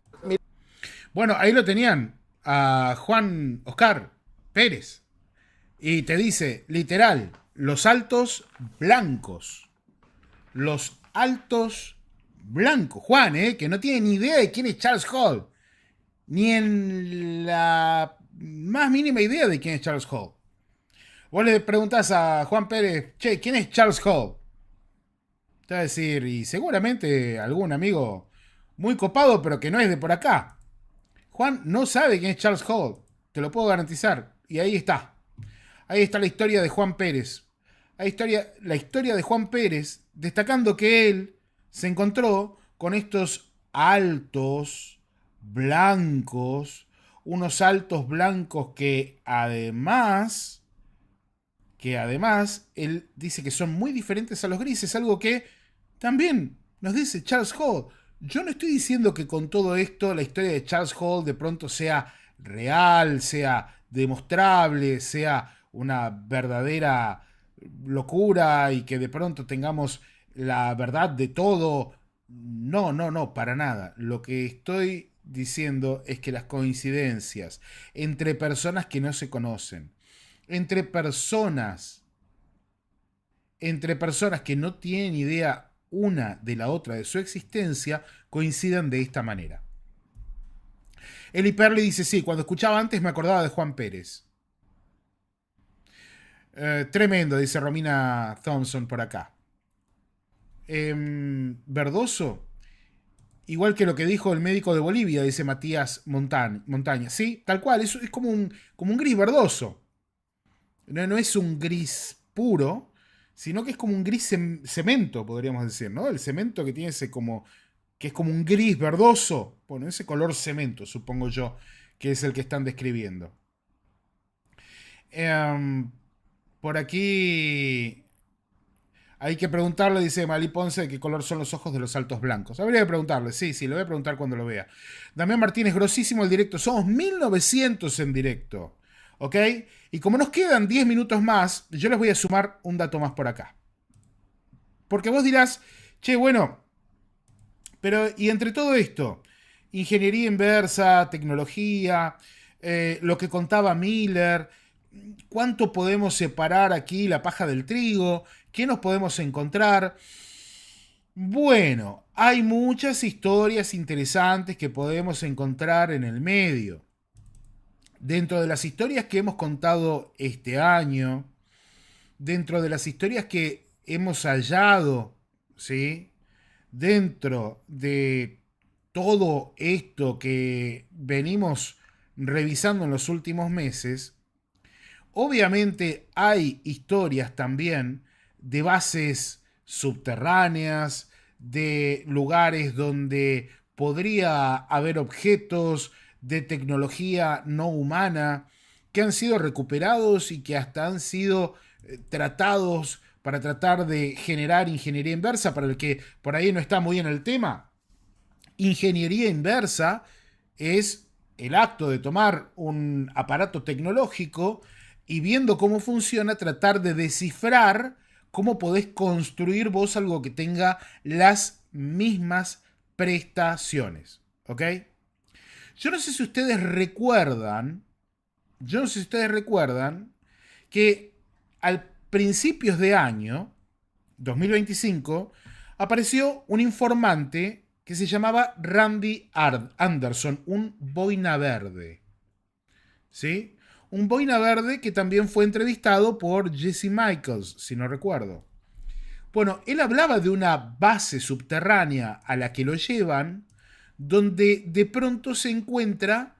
Bueno, ahí lo tenían a Juan Oscar Pérez y te dice, literal, los altos blancos. Los altos blancos. Juan, que no tiene ni idea de quién es Charles Hall. Ni en la más mínima idea de quién es Charles Hall. Vos le preguntás a Juan Pérez, che, ¿quién es Charles Hall? Te va a decir, y seguramente algún amigo muy copado, pero que no es de por acá. Juan no sabe quién es Charles Hall, te lo puedo garantizar. Y ahí está. Ahí está la historia de Juan Pérez. La historia de Juan Pérez, destacando que él se encontró con estos altos blancos, unos altos blancos que además él dice que son muy diferentes a los grises, algo que también nos dice Charles Hall. Yo no estoy diciendo que con todo esto la historia de Charles Hall de pronto sea real, sea demostrable, sea una verdadera locura y que de pronto tengamos la verdad de todo. No, para nada. Lo que estoy diciendo es que las coincidencias entre personas que no se conocen, entre personas que no tienen idea una de la otra de su existencia, coincidan de esta manera. Eli Perli dice, sí, cuando escuchaba antes me acordaba de Juan Pérez. Tremendo, dice Romina Thompson por acá. Verdoso, igual que lo que dijo el médico de Bolivia, dice Matías Montaña. Sí, tal cual, es como un gris verdoso. No es un gris puro, sino que es como un gris cemento, podríamos decir, ¿no? El cemento que tiene que es como un gris verdoso. Bueno, ese color cemento, supongo yo, que es el que están describiendo. Por aquí hay que preguntarle, dice Malí Ponce, de qué color son los ojos de los altos blancos. Habría que preguntarle, sí, lo voy a preguntar cuando lo vea. Damián Martínez, grosísimo el directo. Somos 1900 en directo. ¿Ok? Y como nos quedan 10 minutos más, yo les voy a sumar un dato más por acá. Porque vos dirás, che, bueno, pero y entre todo esto, ingeniería inversa, tecnología, lo que contaba Miller, ¿cuánto podemos separar aquí la paja del trigo? ¿Qué nos podemos encontrar? Bueno, hay muchas historias interesantes que podemos encontrar en el medio. Dentro de las historias que hemos contado este año, dentro de las historias que hemos hallado, ¿sí? Dentro de todo esto que venimos revisando en los últimos meses, obviamente hay historias también de bases subterráneas, de lugares donde podría haber objetos de tecnología no humana que han sido recuperados y que hasta han sido tratados para tratar de generar ingeniería inversa. Para el que por ahí no está muy en el tema, ingeniería inversa es el acto de tomar un aparato tecnológico y viendo cómo funciona, tratar de descifrar cómo podés construir vos algo que tenga las mismas prestaciones. ¿Ok? Yo no sé si ustedes recuerdan que al principios de año 2025 apareció un informante que se llamaba Randy Anderson, un boina verde. ¿Sí? Un boina verde que también fue entrevistado por Jesse Michaels, si no recuerdo. Bueno, él hablaba de una base subterránea a la que lo llevan, donde de pronto se encuentra,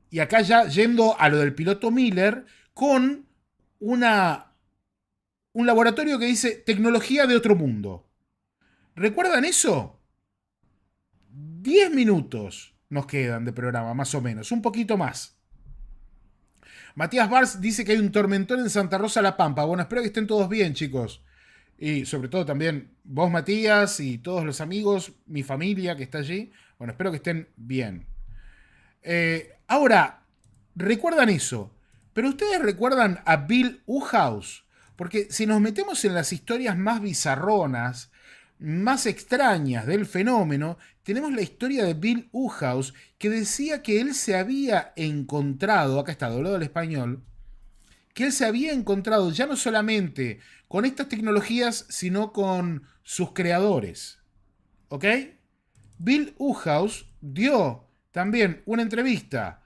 y acá ya yendo a lo del piloto Miller, con un laboratorio que dice tecnología de otro mundo. ¿Recuerdan eso? 10 minutos nos quedan de programa, más o menos, un poquito más. Matías Bars dice que hay un tormentón en Santa Rosa La Pampa. Bueno, espero que estén todos bien, chicos. Y sobre todo también vos, Matías, y todos los amigos, mi familia que está allí. Bueno, espero que estén bien. Ahora, recuerdan eso. Pero ustedes recuerdan a Bill Uhaus. Porque si nos metemos en las historias más bizarronas, más extrañas del fenómeno, tenemos la historia de Bill Uhaus, que decía que él se había encontrado, acá está doblado al español, que él se había encontrado ya no solamente con estas tecnologías, sino con sus creadores. ¿Ok? Bill Uhaus dio también una entrevista,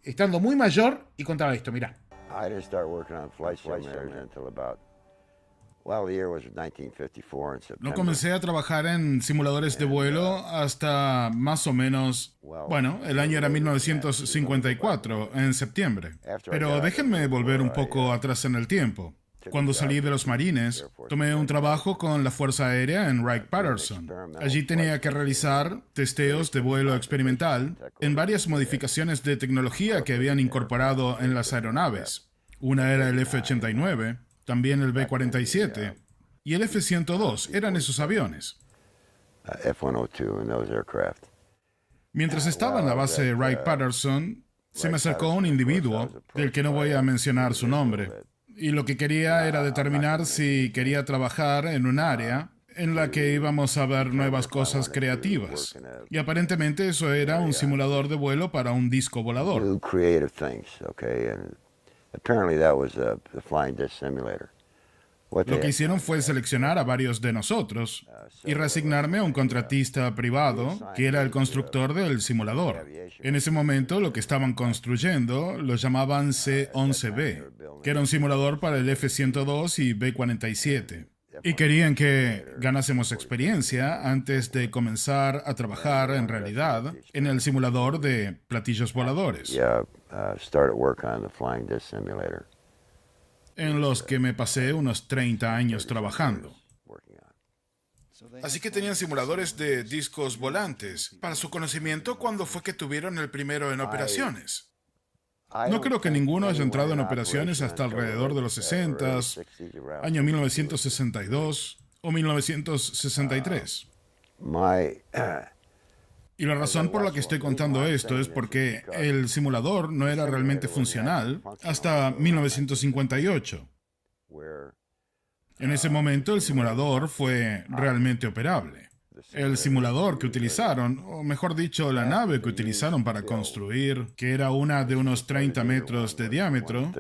estando muy mayor, y contaba esto, mirá. I didn't start working on flight simulators until about, well, the year was 1954 in September. No comencé a trabajar en simuladores de vuelo hasta más o menos, bueno, el año era 1954, en septiembre. Pero déjenme volver un poco atrás en el tiempo. Cuando salí de los Marines, tomé un trabajo con la Fuerza Aérea en Wright-Patterson. Allí tenía que realizar testeos de vuelo experimental en varias modificaciones de tecnología que habían incorporado en las aeronaves. Una era el F-89, también el B-47 y el F-102, eran esos aviones. F-102 and those aircraft. Mientras estaba en la base de Wright-Patterson, se me acercó un individuo, del que no voy a mencionar su nombre, y lo que quería era determinar si quería trabajar en un área en la que íbamos a ver nuevas cosas creativas. Y aparentemente eso era un simulador de vuelo para un disco volador. New creative things, okay, and apparently that was the flying disc simulator. Lo que hicieron fue seleccionar a varios de nosotros y reasignarme a un contratista privado que era el constructor del simulador. En ese momento lo que estaban construyendo lo llamaban C-11B, que era un simulador para el F-102 y B-47. Y querían que ganásemos experiencia antes de comenzar a trabajar en realidad en el simulador de platillos voladores. Started work on the flying disc simulator. En los que me pasé unos 30 años trabajando. Así que tenían simuladores de discos volantes. Para su conocimiento, ¿cuándo fue que tuvieron el primero en operaciones? No creo que ninguno haya entrado en operaciones hasta alrededor de los 60, año 1962 o 1963. Y la razón por la que estoy contando esto es porque el simulador no era realmente funcional hasta 1958. En ese momento el simulador fue realmente operable. El simulador que utilizaron, o mejor dicho, la nave que utilizaron para construir, que era una de unos 30 metros de diámetro,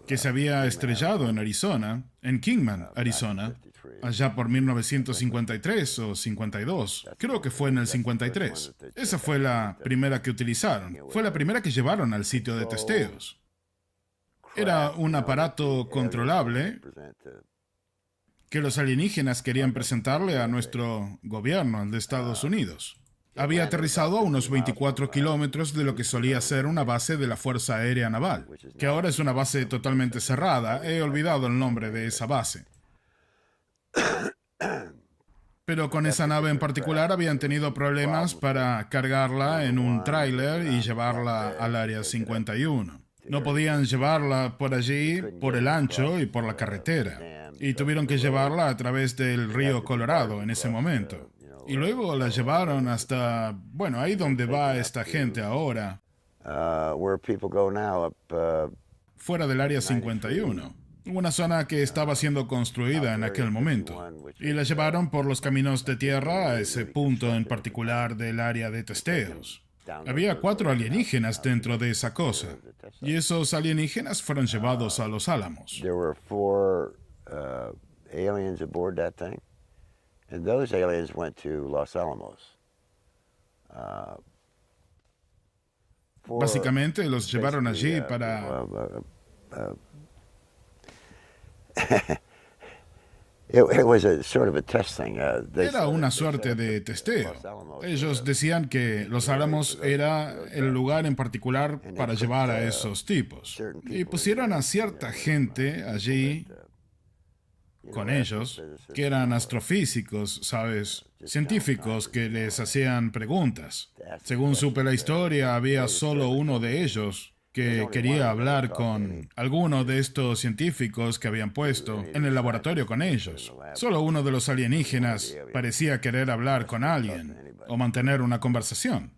que se había estrellado en Arizona, en Kingman, Arizona, allá por 1953 o 52. Creo que fue en el 53. Esa fue la primera que utilizaron. Fue la primera que llevaron al sitio de testeos. Era un aparato controlable que los alienígenas querían presentarle a nuestro gobierno, al de Estados Unidos. Había aterrizado a unos 24 kilómetros de lo que solía ser una base de la Fuerza Aérea Naval, que ahora es una base totalmente cerrada. He olvidado el nombre de esa base. Pero con esa nave en particular habían tenido problemas para cargarla en un tráiler y llevarla al Área 51. No podían llevarla por allí, por el ancho y por la carretera. Y tuvieron que llevarla a través del río Colorado en ese momento. Y luego la llevaron hasta, bueno, ahí donde va esta gente ahora. Fuera del Área 51. Una zona que estaba siendo construida en aquel momento. Y la llevaron por los caminos de tierra a ese punto en particular del área de testeos. Había 4 alienígenas dentro de esa cosa. Y esos alienígenas fueron llevados a Los Álamos. aliens aboard that thing, and those aliens went to Los Alamos. Básicamente los llevaron allí para... Era una suerte de testeo. Ellos decían que Los Álamos era el lugar en particular para llevar a esos tipos. Y pusieron a cierta gente allí con ellos, que eran astrofísicos, ¿sabes? Científicos que les hacían preguntas. Según supe la historia, había solo uno de ellos que quería hablar con alguno de estos científicos que habían puesto en el laboratorio con ellos. Solo uno de los alienígenas parecía querer hablar con alguien o mantener una conversación.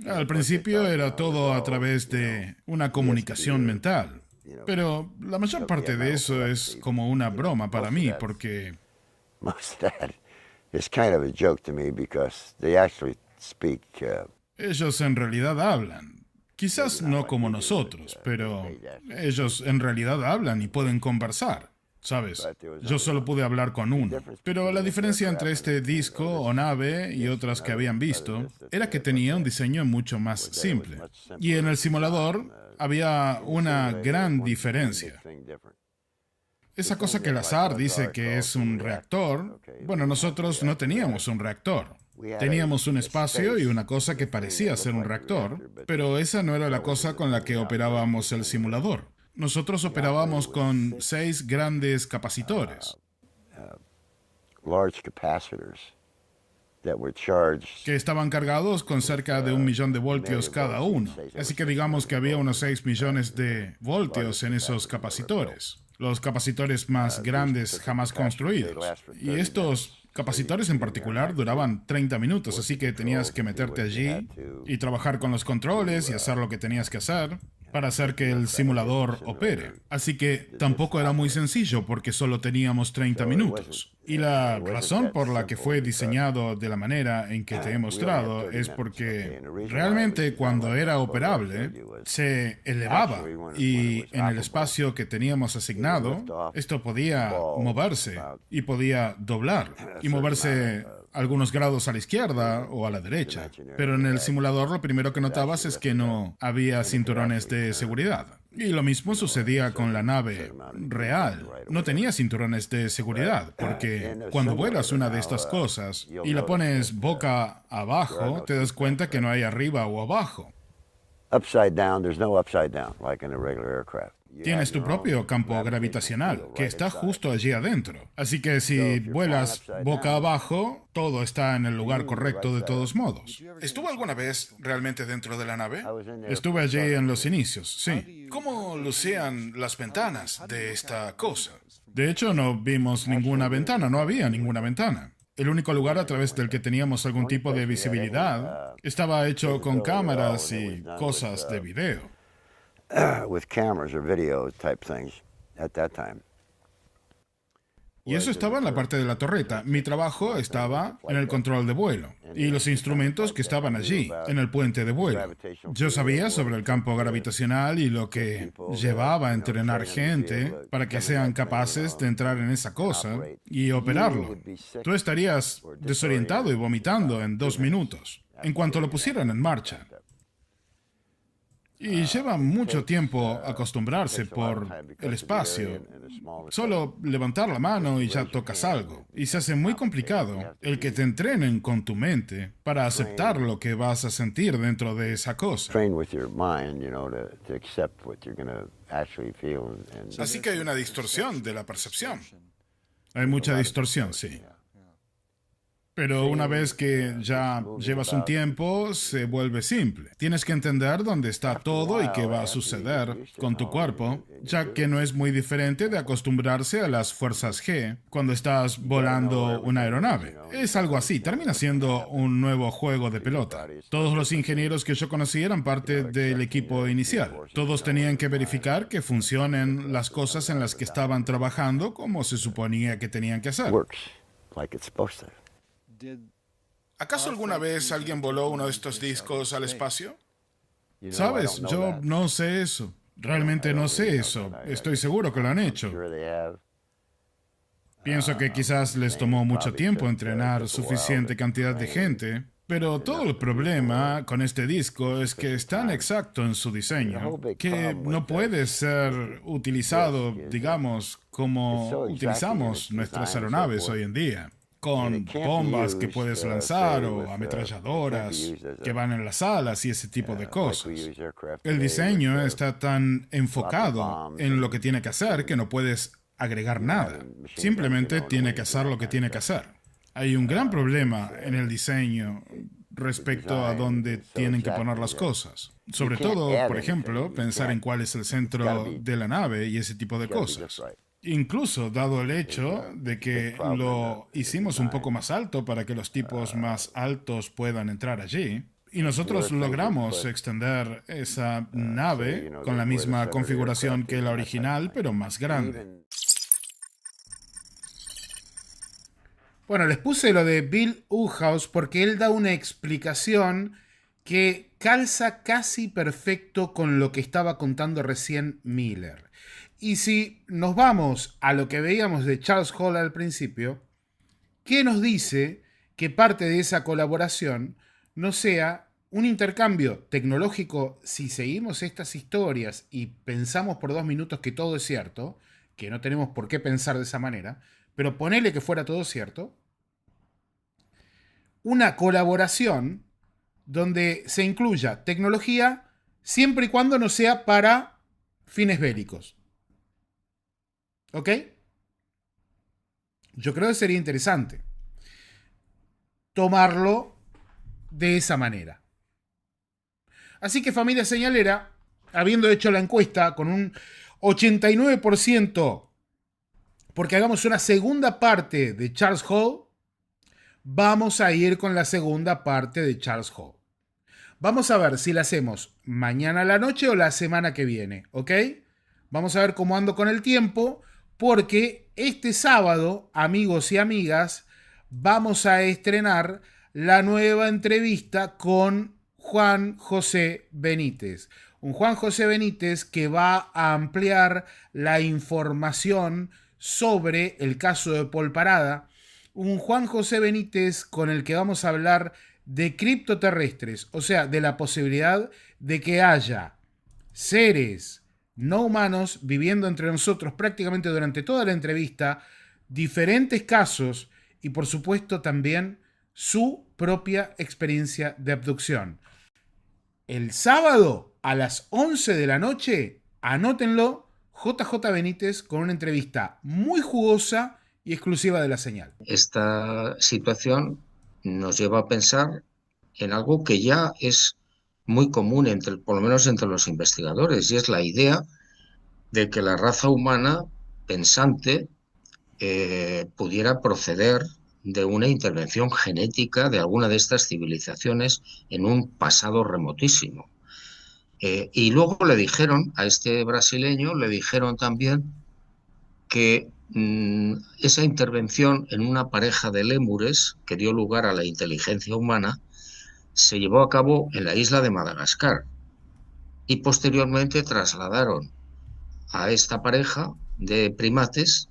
Al principio era todo a través de una comunicación mental, pero la mayor parte de eso es como una broma para mí, porque... ellos en realidad hablan. Quizás no como nosotros, pero ellos en realidad hablan y pueden conversar, ¿sabes? Yo solo pude hablar con uno. Pero la diferencia entre este disco o nave y otras que habían visto era que tenía un diseño mucho más simple. Y en el simulador había una gran diferencia. Esa cosa que el azar dice que es un reactor, bueno, nosotros no teníamos un reactor. Teníamos un espacio y una cosa que parecía ser un reactor, pero esa no era la cosa con la que operábamos el simulador. Nosotros operábamos con 6 grandes capacitores que estaban cargados con cerca de 1 millón de voltios cada uno. Así que digamos que había unos 6 millones de voltios en esos capacitores, los capacitores más grandes jamás construidos. Y estos capacitores en particular duraban 30 minutos, así que tenías que meterte allí y trabajar con los controles y hacer lo que tenías que hacer para hacer que el simulador opere. Así que tampoco era muy sencillo porque solo teníamos 30 minutos. Y la razón por la que fue diseñado de la manera en que te he mostrado es porque realmente cuando era operable se elevaba y en el espacio que teníamos asignado esto podía moverse y podía doblar y moverse algunos grados a la izquierda o a la derecha. Pero en el simulador lo primero que notabas es que no había cinturones de seguridad. Y lo mismo sucedía con la nave real. No tenía cinturones de seguridad, porque cuando vuelas una de estas cosas y la pones boca abajo, te das cuenta que no hay arriba o abajo. Upside down, there's no upside down, like in a regular aircraft. Tienes tu propio campo gravitacional, que está justo allí adentro. Así que si vuelas boca abajo, todo está en el lugar correcto de todos modos. ¿Estuvo alguna vez realmente dentro de la nave? Estuve allí en los inicios, sí. ¿Cómo lucían las ventanas de esta cosa? De hecho, no vimos ninguna ventana, no había ninguna ventana. El único lugar a través del que teníamos algún tipo de visibilidad estaba hecho con cámaras y cosas de video. With cameras or video type things at that time. Y eso estaba en la parte de la torreta. Mi trabajo estaba en el control de vuelo y los instrumentos que estaban allí, en el puente de vuelo. Yo sabía sobre el campo gravitacional y lo que llevaba a entrenar gente para que sean capaces de entrar en esa cosa y operarlo. Tú estarías desorientado y vomitando en 2 minutos, en cuanto lo pusieran en marcha. Y lleva mucho tiempo acostumbrarse por el espacio. Solo levantar la mano y ya tocas algo. Y se hace muy complicado el que te entrenen con tu mente para aceptar lo que vas a sentir dentro de esa cosa. Así que hay una distorsión de la percepción. Hay mucha distorsión, sí. Pero una vez que ya llevas un tiempo, se vuelve simple. Tienes que entender dónde está todo y qué va a suceder con tu cuerpo, ya que no es muy diferente de acostumbrarse a las fuerzas G cuando estás volando una aeronave. Es algo así, termina siendo un nuevo juego de pelota. Todos los ingenieros que yo conocí eran parte del equipo inicial. Todos tenían que verificar que funcionen las cosas en las que estaban trabajando como se suponía que tenían que hacer. ¿Acaso alguna vez alguien voló uno de estos discos al espacio? ¿Sabes? Yo no sé eso. Realmente no sé eso. Estoy seguro que lo han hecho. Pienso que quizás les tomó mucho tiempo entrenar suficiente cantidad de gente, pero todo el problema con este disco es que es tan exacto en su diseño que no puede ser utilizado, digamos, como utilizamos nuestras aeronaves hoy en día, con bombas que puedes lanzar o ametralladoras que van en las alas y ese tipo de cosas. El diseño está tan enfocado en lo que tiene que hacer que no puedes agregar nada. Simplemente tiene que hacer lo que tiene que hacer. Hay un gran problema en el diseño respecto a dónde tienen que poner las cosas. Sobre todo, por ejemplo, pensar en cuál es el centro de la nave y ese tipo de cosas. Incluso dado el hecho de que lo hicimos un poco más alto para que los tipos más altos puedan entrar allí, y nosotros logramos extender esa nave con la misma configuración que la original, pero más grande. Bueno, les puse lo de Bill Uhouse porque él da una explicación que calza casi perfecto con lo que estaba contando recién Miller. Y si nos vamos a lo que veíamos de Charles Hall al principio, ¿qué nos dice que parte de esa colaboración no sea un intercambio tecnológico si seguimos estas historias y pensamos por 2 minutos que todo es cierto, que no tenemos por qué pensar de esa manera, pero ponele que fuera todo cierto, una colaboración donde se incluya tecnología siempre y cuando no sea para fines bélicos. ¿Ok? Yo creo que sería interesante tomarlo de esa manera. Así que familia señalera, habiendo hecho la encuesta con un 89%, porque hagamos una segunda parte de Charles Hall, vamos a ir con la segunda parte de Charles Hall. Vamos a ver si la hacemos mañana a la noche o la semana que viene, ¿ok? Vamos a ver cómo ando con el tiempo, porque este sábado, amigos y amigas, vamos a estrenar la nueva entrevista con Juan José Benítez. Un Juan José Benítez que va a ampliar la información sobre el caso de Paul Parada. Un Juan José Benítez con el que vamos a hablar de criptoterrestres, o sea, de la posibilidad de que haya seres no humanos viviendo entre nosotros prácticamente durante toda la entrevista, diferentes casos y por supuesto también su propia experiencia de abducción. El sábado a las 11 de la noche, anótenlo, JJ Benítez con una entrevista muy jugosa y exclusiva de La Señal. Esta situación nos lleva a pensar en algo que ya es muy común, por lo menos entre los investigadores, y es la idea de que la raza humana pensante pudiera proceder de una intervención genética de alguna de estas civilizaciones en un pasado remotísimo. Y luego le dijeron a este brasileño, le dijeron también que esa intervención en una pareja de lémures que dio lugar a la inteligencia humana se llevó a cabo en la isla de Madagascar y posteriormente trasladaron a esta pareja de primates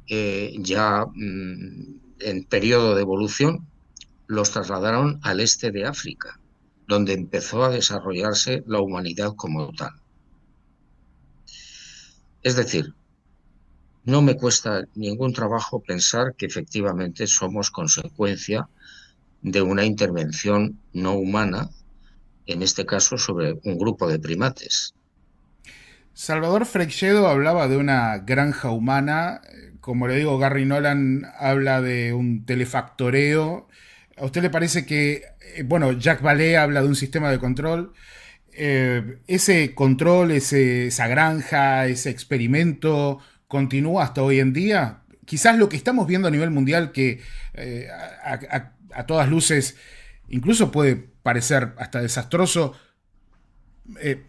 ya en periodo de evolución, los trasladaron al este de África, donde empezó a desarrollarse la humanidad como tal. Es decir, no me cuesta ningún trabajo pensar que efectivamente somos consecuencia de una intervención no humana, en este caso sobre un grupo de primates. Salvador Freixedo hablaba de una granja humana. Como le digo, Gary Nolan habla de un telefactoreo. ¿A usted le parece que, bueno, Jack Vallée habla de un sistema de control? ¿Ese control, esa granja, ese experimento continúa hasta hoy en día? Quizás lo que estamos viendo a nivel mundial, que a todas luces incluso puede parecer hasta desastroso,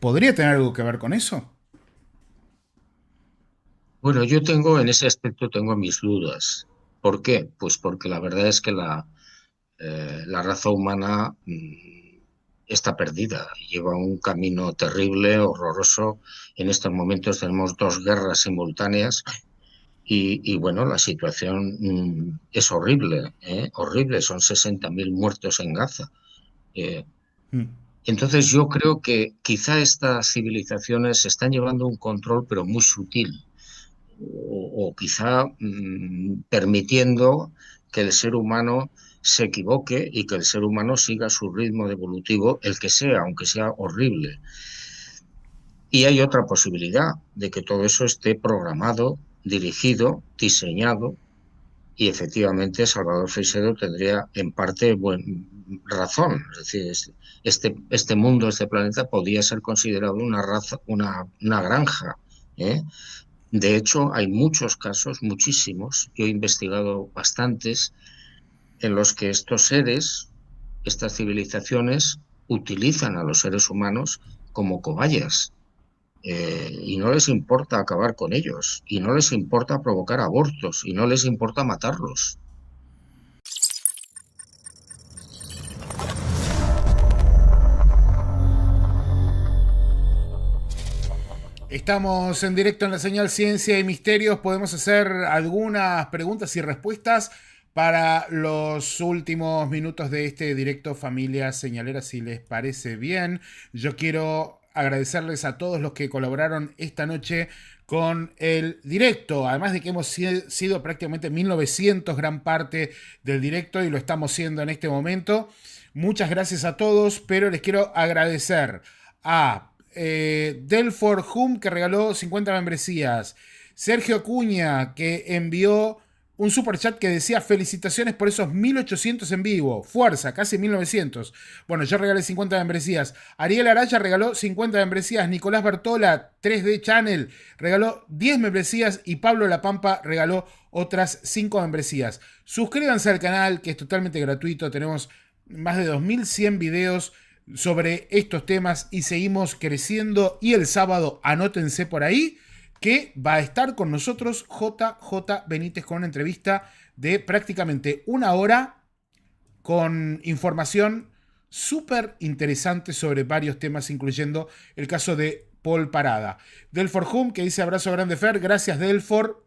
¿podría tener algo que ver con eso? Bueno, yo en ese aspecto tengo mis dudas. ¿Por qué? Pues porque la verdad es que la raza humana está perdida, lleva un camino terrible, horroroso. En estos momentos tenemos 2 guerras simultáneas y bueno, la situación es horrible, horrible, son 60.000 muertos en Gaza. Entonces yo creo que quizá estas civilizaciones están llevando un control pero muy sutil, o quizá permitiendo que el ser humano se equivoque y que el ser humano siga su ritmo evolutivo, el que sea, aunque sea horrible. Y hay otra posibilidad de que todo eso esté programado, dirigido, diseñado, y efectivamente Salvador Freixedo tendría en parte razón. Es decir, este mundo, este planeta podría ser considerado una granja. De hecho, hay muchos casos, muchísimos, yo he investigado bastantes, en los que estos seres, estas civilizaciones, utilizan a los seres humanos como cobayas. Y no les importa acabar con ellos, y no les importa provocar abortos, y no les importa matarlos. Estamos en directo en la señal Ciencia y Misterios. Podemos hacer algunas preguntas y respuestas para los últimos minutos de este directo, familia señalera, si les parece bien. Yo quiero agradecerles a todos los que colaboraron esta noche con el directo, además de que hemos sido prácticamente 1900 gran parte del directo y lo estamos siendo en este momento. Muchas gracias a todos, pero les quiero agradecer a Delfor Hum, que regaló 50 membresías, Sergio Acuña, que envió un superchat que decía felicitaciones por esos 1800 en vivo, fuerza, casi 1900. Bueno, yo regalé 50 membresías. Ariel Araya regaló 50 membresías. Nicolás Bertola, 3D Channel, regaló 10 membresías. Y Pablo La Pampa regaló otras 5 membresías. Suscríbanse al canal, que es totalmente gratuito. Tenemos más de 2100 videos sobre estos temas y seguimos creciendo. Y el sábado, anótense por ahí, que va a estar con nosotros JJ Benítez con una entrevista de prácticamente 1 hora con información súper interesante sobre varios temas, incluyendo el caso de Paul Parada. Delfor Hum, que dice abrazo grande, Fer. Gracias, Delfor.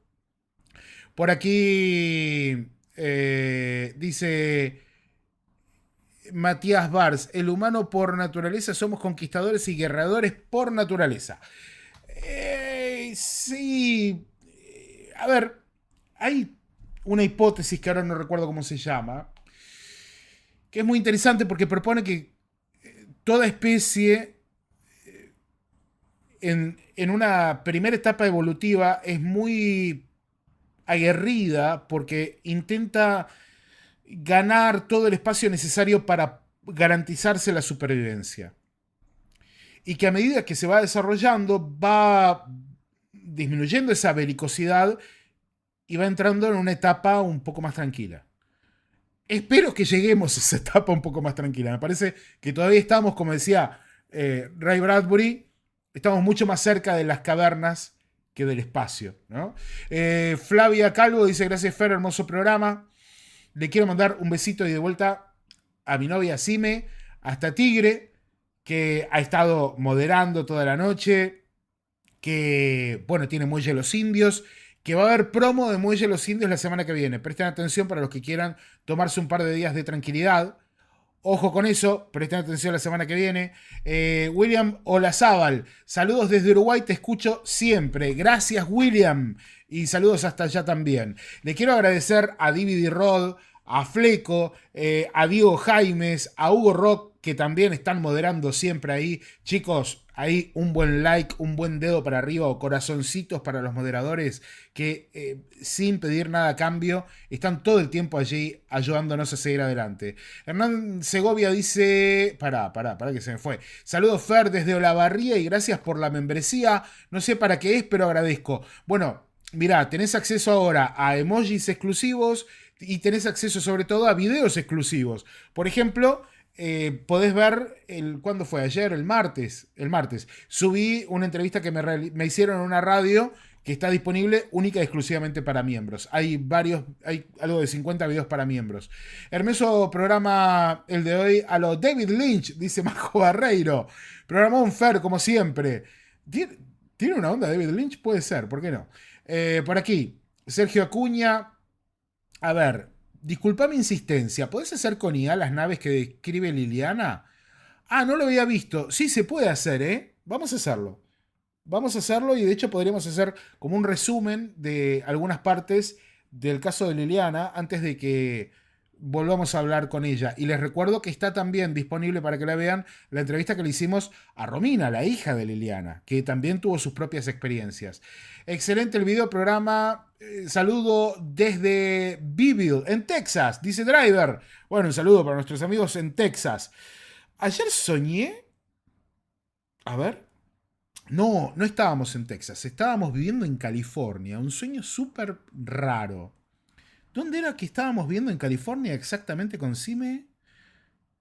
Por aquí dice Matías Bars, el humano por naturaleza somos conquistadores y guerreadores por naturaleza. Sí, a ver, hay una hipótesis que ahora no recuerdo cómo se llama, que es muy interesante porque propone que toda especie en una primera etapa evolutiva es muy aguerrida porque intenta ganar todo el espacio necesario para garantizarse la supervivencia. Y que a medida que se va desarrollando va disminuyendo esa belicosidad y va entrando en una etapa un poco más tranquila. Espero que lleguemos a esa etapa un poco más tranquila. Me parece que todavía estamos, como decía Ray Bradbury, estamos mucho más cerca de las cavernas que del espacio, ¿no? Flavia Calvo dice, gracias Fer, hermoso programa. Le quiero mandar un besito y de vuelta a mi novia Sime, hasta Tigre, que ha estado moderando toda la noche, que, bueno, tiene Muelle Los Indios, que va a haber promo de Muelle Los Indios la semana que viene. Presten atención para los que quieran tomarse un par de días de tranquilidad. Ojo con eso, presten atención la semana que viene. William Olazábal, saludos desde Uruguay, te escucho siempre. Gracias, William. Y saludos hasta allá también. Le quiero agradecer a DVD Rod, a Fleco, a Diego Jaimes, a Hugo Rock, que también están moderando siempre ahí. Chicos, ahí un buen like, un buen dedo para arriba o corazoncitos para los moderadores que sin pedir nada a cambio están todo el tiempo allí ayudándonos a seguir adelante. Hernán Segovia dice, pará que se me fue. Saludos Fer desde Olavarría y gracias por la membresía. No sé para qué es, pero agradezco. Bueno, mirá, tenés acceso ahora a emojis exclusivos y tenés acceso sobre todo a videos exclusivos. Por ejemplo, podés ver, ¿cuándo fue? Ayer, el martes. Subí una entrevista que me hicieron en una radio que está disponible única y exclusivamente para miembros. Hay algo de 50 videos para miembros. Hermoso programa el de hoy a lo David Lynch, dice Majo Barreiro. Programón Fer, como siempre. ¿Tiene una onda David Lynch? Puede ser, ¿por qué no? Por aquí, Sergio Acuña. A ver, disculpa mi insistencia. ¿Podés hacer con IA las naves que describe Liliana? Ah, no lo había visto. Sí, se puede hacer, ¿eh? Vamos a hacerlo. Vamos a hacerlo y de hecho podríamos hacer como un resumen de algunas partes del caso de Liliana antes de que volvamos a hablar con ella. Y les recuerdo que está también disponible para que la vean la entrevista que le hicimos a Romina, la hija de Liliana, que también tuvo sus propias experiencias. Excelente el video programa. Saludo desde Beeville, en Texas, dice Driver. Bueno, un saludo para nuestros amigos en Texas. Ayer soñé... A ver... No estábamos en Texas, estábamos viviendo en California, un sueño súper raro. ¿Dónde era que estábamos viviendo en California exactamente con Sime?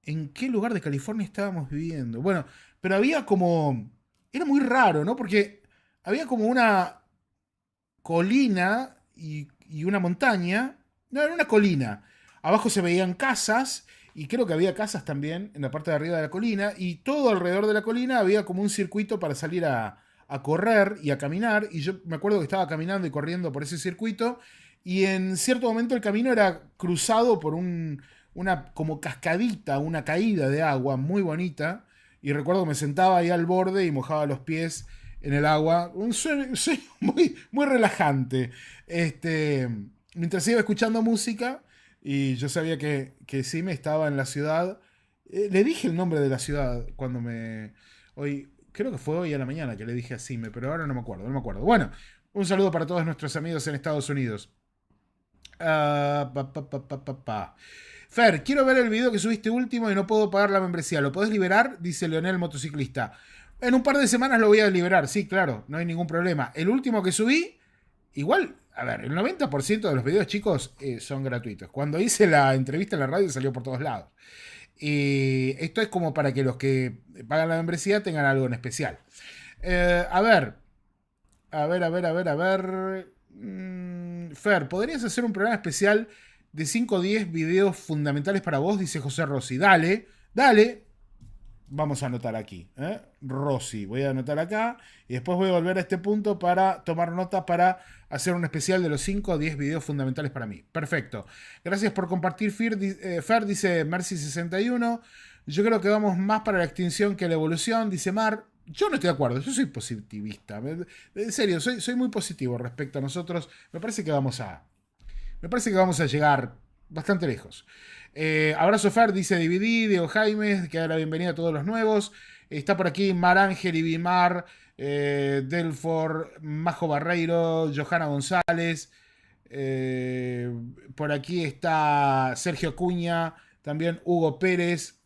¿En qué lugar de California estábamos viviendo? Bueno, pero había como... Era muy raro, ¿no? Porque había como una colina y una montaña. No, era una colina. Abajo se veían casas. Y creo que había casas también en la parte de arriba de la colina. Y todo alrededor de la colina había como un circuito para salir a correr y a caminar. Y yo me acuerdo que estaba caminando y corriendo por ese circuito. Y en cierto momento el camino era cruzado por una como cascadita, una caída de agua muy bonita. Y recuerdo que me sentaba ahí al borde y mojaba los pies en el agua. Un sueño muy, muy relajante. Mientras iba escuchando música... Y yo sabía que Sime estaba en la ciudad. Le dije el nombre de la ciudad cuando creo que fue hoy a la mañana que le dije a Sime, pero ahora no me acuerdo. Bueno, un saludo para todos nuestros amigos en Estados Unidos. Fer, quiero ver el video que subiste último y no puedo pagar la membresía. ¿Lo podés liberar? Dice Leonel Motociclista. En un par de semanas lo voy a liberar. Sí, claro, no hay ningún problema. El último que subí, igual... A ver, el 90% de los videos, chicos, son gratuitos. Cuando hice la entrevista en la radio salió por todos lados. Y esto es como para que los que pagan la membresía tengan algo en especial. A ver. Fer, ¿podrías hacer un programa especial de 5 o 10 videos fundamentales para vos? Dice José Rossi. Dale. Vamos a anotar aquí. Rossi, voy a anotar acá. Y después voy a volver a este punto para tomar nota para hacer un especial de los 5 o 10 videos fundamentales para mí. Perfecto. Gracias por compartir, Fer, dice Mercy61. Yo creo que vamos más para la extinción que la evolución, dice Mar. Yo no estoy de acuerdo, yo soy positivista. En serio, soy muy positivo respecto a nosotros. Me parece que vamos a llegar bastante lejos. Abrazo Fer, dice DVD, Diego Jaime, que da la bienvenida a todos los nuevos. Está por aquí Mar Ángel, Ibimar, Delfor, Majo Barreiro, Johanna González. Por aquí está Sergio Cuña, también Hugo Pérez,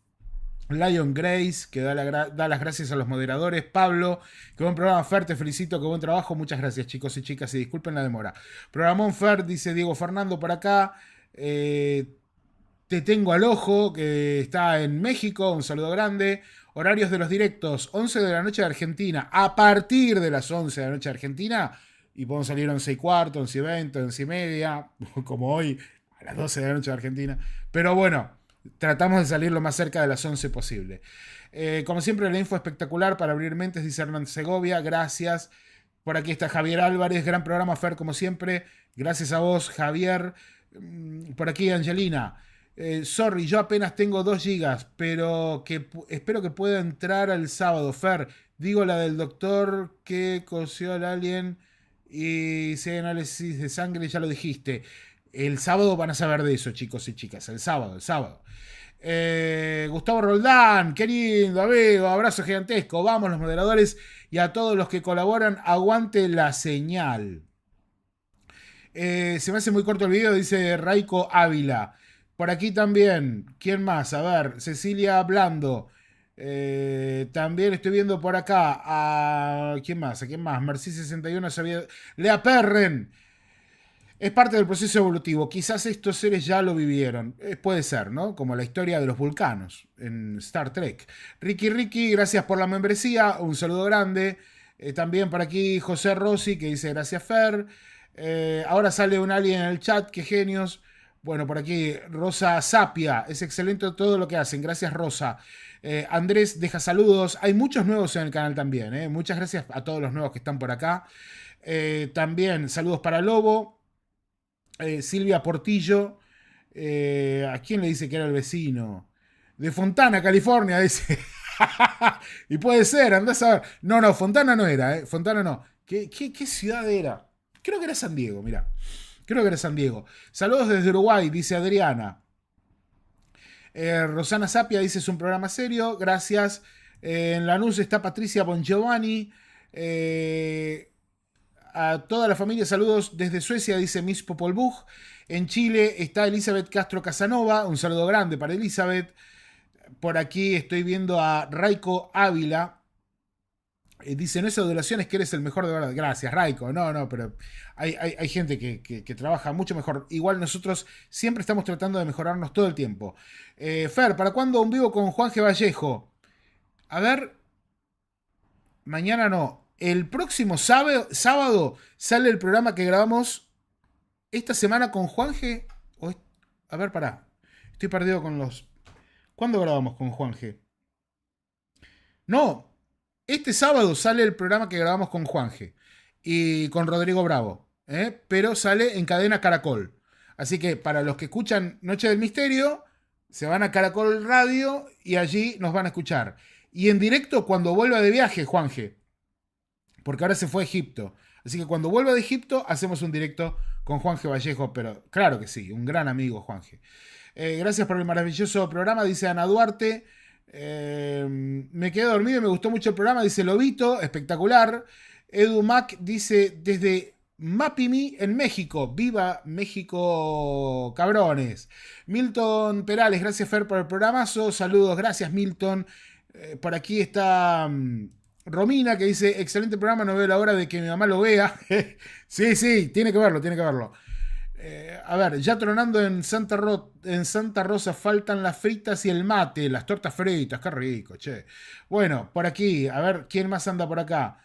Lion Grace, que da las gracias a los moderadores. Pablo, qué buen programa, Fer, te felicito, qué buen trabajo. Muchas gracias, chicos y chicas, y disculpen la demora. Programón Fer, dice Diego Fernando por acá. Te tengo al ojo, que está en México, un saludo grande. Horarios de los directos, 11 de la noche de Argentina. A partir de las 11 de la noche de Argentina, y podemos salir 11:15, 11:20, 11:30, como hoy, a las 12 de la noche de Argentina. Pero bueno, tratamos de salir lo más cerca de las 11 posible. Como siempre, la info espectacular para abrir mentes, dice Hernán Segovia. Gracias. Por aquí está Javier Álvarez. Gran programa, Fer, como siempre. Gracias a vos, Javier. Por aquí, Angelina. Sorry, yo apenas tengo 2 gigas, pero espero que pueda entrar el sábado. Fer, digo la del doctor que cosió al alien y si hay análisis de sangre, ya lo dijiste. El sábado van a saber de eso, chicos y chicas. El sábado. Gustavo Roldán, qué lindo, amigo, abrazo gigantesco. Vamos, los moderadores y a todos los que colaboran, aguante la señal. Se me hace muy corto el video, dice Raico Ávila. Por aquí también, ¿quién más? A ver, Cecilia Blando. También estoy viendo por acá a... ¿Quién más? Mercy61 sabía... Lea Perren. Es parte del proceso evolutivo. Quizás estos seres ya lo vivieron. Puede ser, ¿no? Como la historia de los vulcanos en Star Trek. Ricky, gracias por la membresía. Un saludo grande. También por aquí José Rossi que dice gracias Fer. Ahora sale un alien en el chat, qué genios. Bueno, por aquí Rosa Sapia, es excelente todo lo que hacen, gracias Rosa. Andrés deja saludos, hay muchos nuevos en el canal también, muchas gracias a todos los nuevos que están por acá. También saludos para Lobo, Silvia Portillo, ¿a quién le dice que era el vecino? De Fontana, California, dice. Y puede ser, andás a ver. No, Fontana no era, Fontana no. ¿Qué ciudad era? Creo que era San Diego, mirá. Creo que era San Diego. Saludos desde Uruguay, dice Adriana. Rosana Sapia dice es un programa serio, gracias. En Lanús está Patricia Bongiovanni. A toda la familia, saludos desde Suecia, dice Miss Popol Vuh. En Chile está Elizabeth Castro Casanova, un saludo grande para Elizabeth. Por aquí estoy viendo a Raiko Ávila. Dice, no es adulación, es que eres el mejor de verdad. Gracias, Raiko. No, pero hay gente que trabaja mucho mejor. Igual nosotros siempre estamos tratando de mejorarnos todo el tiempo. Fer, ¿para cuándo un vivo con Juan G. Vallejo? A ver, mañana no. El próximo sábado sale el programa que grabamos esta semana con Juan G. A ver, pará. Estoy perdido con los... ¿Cuándo grabamos con Juan G? No. Este sábado sale el programa que grabamos con Juanje y con Rodrigo Bravo, pero sale en cadena Caracol. Así que para los que escuchan Noche del Misterio, se van a Caracol Radio y allí nos van a escuchar. Y en directo cuando vuelva de viaje, Juanje, porque ahora se fue a Egipto. Así que cuando vuelva de Egipto, hacemos un directo con Juanje Vallejo, pero claro que sí, un gran amigo Juanje. Gracias por el maravilloso programa, dice Ana Duarte. Me quedé dormido y me gustó mucho el programa, dice Lobito, espectacular. Edu Mac dice desde Mapimi en México, viva México cabrones. Milton Perales, gracias Fer por el programazo, saludos, gracias Milton. Por aquí está Romina que dice excelente programa, no veo la hora de que mi mamá lo vea. Sí, tiene que verlo. A ver, ya tronando en Santa Rosa faltan las fritas y el mate, las tortas fritas, qué rico, che. Bueno, por aquí, a ver, ¿quién más anda por acá?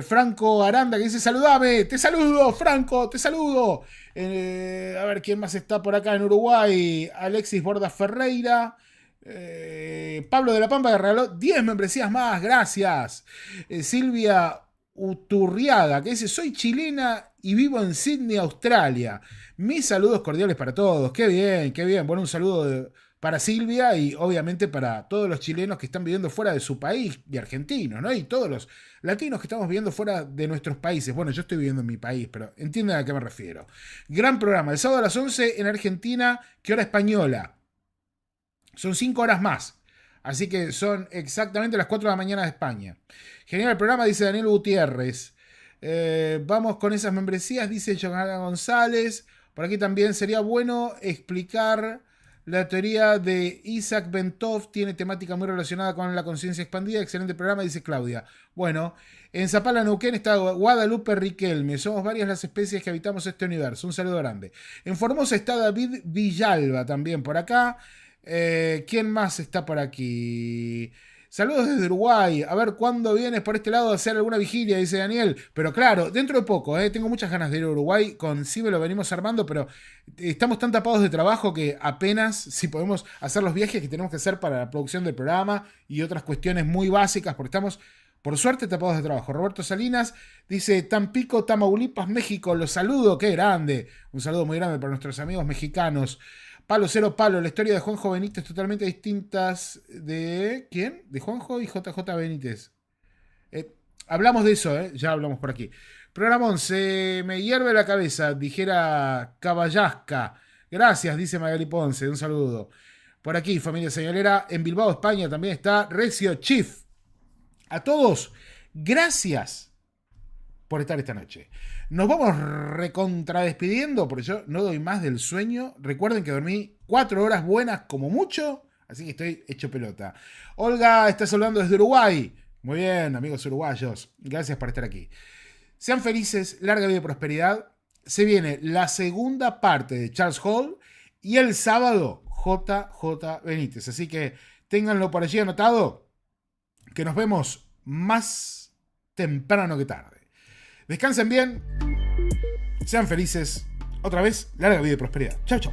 Franco Aranda que dice, saludame, te saludo, Franco, te saludo. A ver, ¿quién más está por acá en Uruguay? Alexis Borda Ferreira. Pablo de la Pampa que regaló 10 membresías más, gracias. Silvia Uturriaga que dice, soy chilena y vivo en Sydney, Australia. Mis saludos cordiales para todos. Qué bien. Bueno, un saludo para Silvia y obviamente para todos los chilenos que están viviendo fuera de su país y argentinos, ¿no? Y todos los latinos que estamos viviendo fuera de nuestros países. Bueno, yo estoy viviendo en mi país, pero entienden a qué me refiero. Gran programa. El sábado a las 11 en Argentina, ¿qué hora española? Son 5 horas más. Así que son exactamente las 4 de la mañana de España. Genial el programa, dice Daniel Gutiérrez. Vamos con esas membresías, dice Johanna González. Por aquí también sería bueno explicar la teoría de Isaac Bentov. Tiene temática muy relacionada con la conciencia expandida. Excelente programa, dice Claudia. Bueno, en Zapala, Neuquén está Guadalupe Riquelme. Somos varias las especies que habitamos este universo. Un saludo grande. En Formosa está David Villalba también por acá. ¿Quién más está por aquí? Saludos desde Uruguay. A ver cuándo vienes por este lado a hacer alguna vigilia, dice Daniel. Pero claro, dentro de poco, tengo muchas ganas de ir a Uruguay. Con Cibe lo venimos armando, pero estamos tan tapados de trabajo que apenas si podemos hacer los viajes que tenemos que hacer para la producción del programa y otras cuestiones muy básicas, porque estamos, por suerte, tapados de trabajo. Roberto Salinas dice, Tampico, Tamaulipas, México. Los saludo, qué grande. Un saludo muy grande para nuestros amigos mexicanos. Palo Cero Palo, la historia de Juanjo Benítez totalmente distintas de... ¿Quién? De Juanjo y JJ Benítez. Hablamos de eso, ya hablamos por aquí. Programón, se me hierve la cabeza, dijera Caballasca. Gracias, dice Magali Ponce, un saludo. Por aquí, familia señalera, en Bilbao, España, también está Recio Chief. A todos, gracias por estar esta noche. Nos vamos recontradespidiendo porque yo no doy más del sueño. Recuerden que dormí 4 horas buenas como mucho, así que estoy hecho pelota. Olga está saludando desde Uruguay. Muy bien, amigos uruguayos. Gracias por estar aquí. Sean felices, larga vida y prosperidad. Se viene la segunda parte de Charles Hall y el sábado JJ Benítez. Así que ténganlo por allí anotado, que nos vemos más temprano que tarde. Descansen bien, sean felices. Otra vez, larga vida y prosperidad. Chau, chau.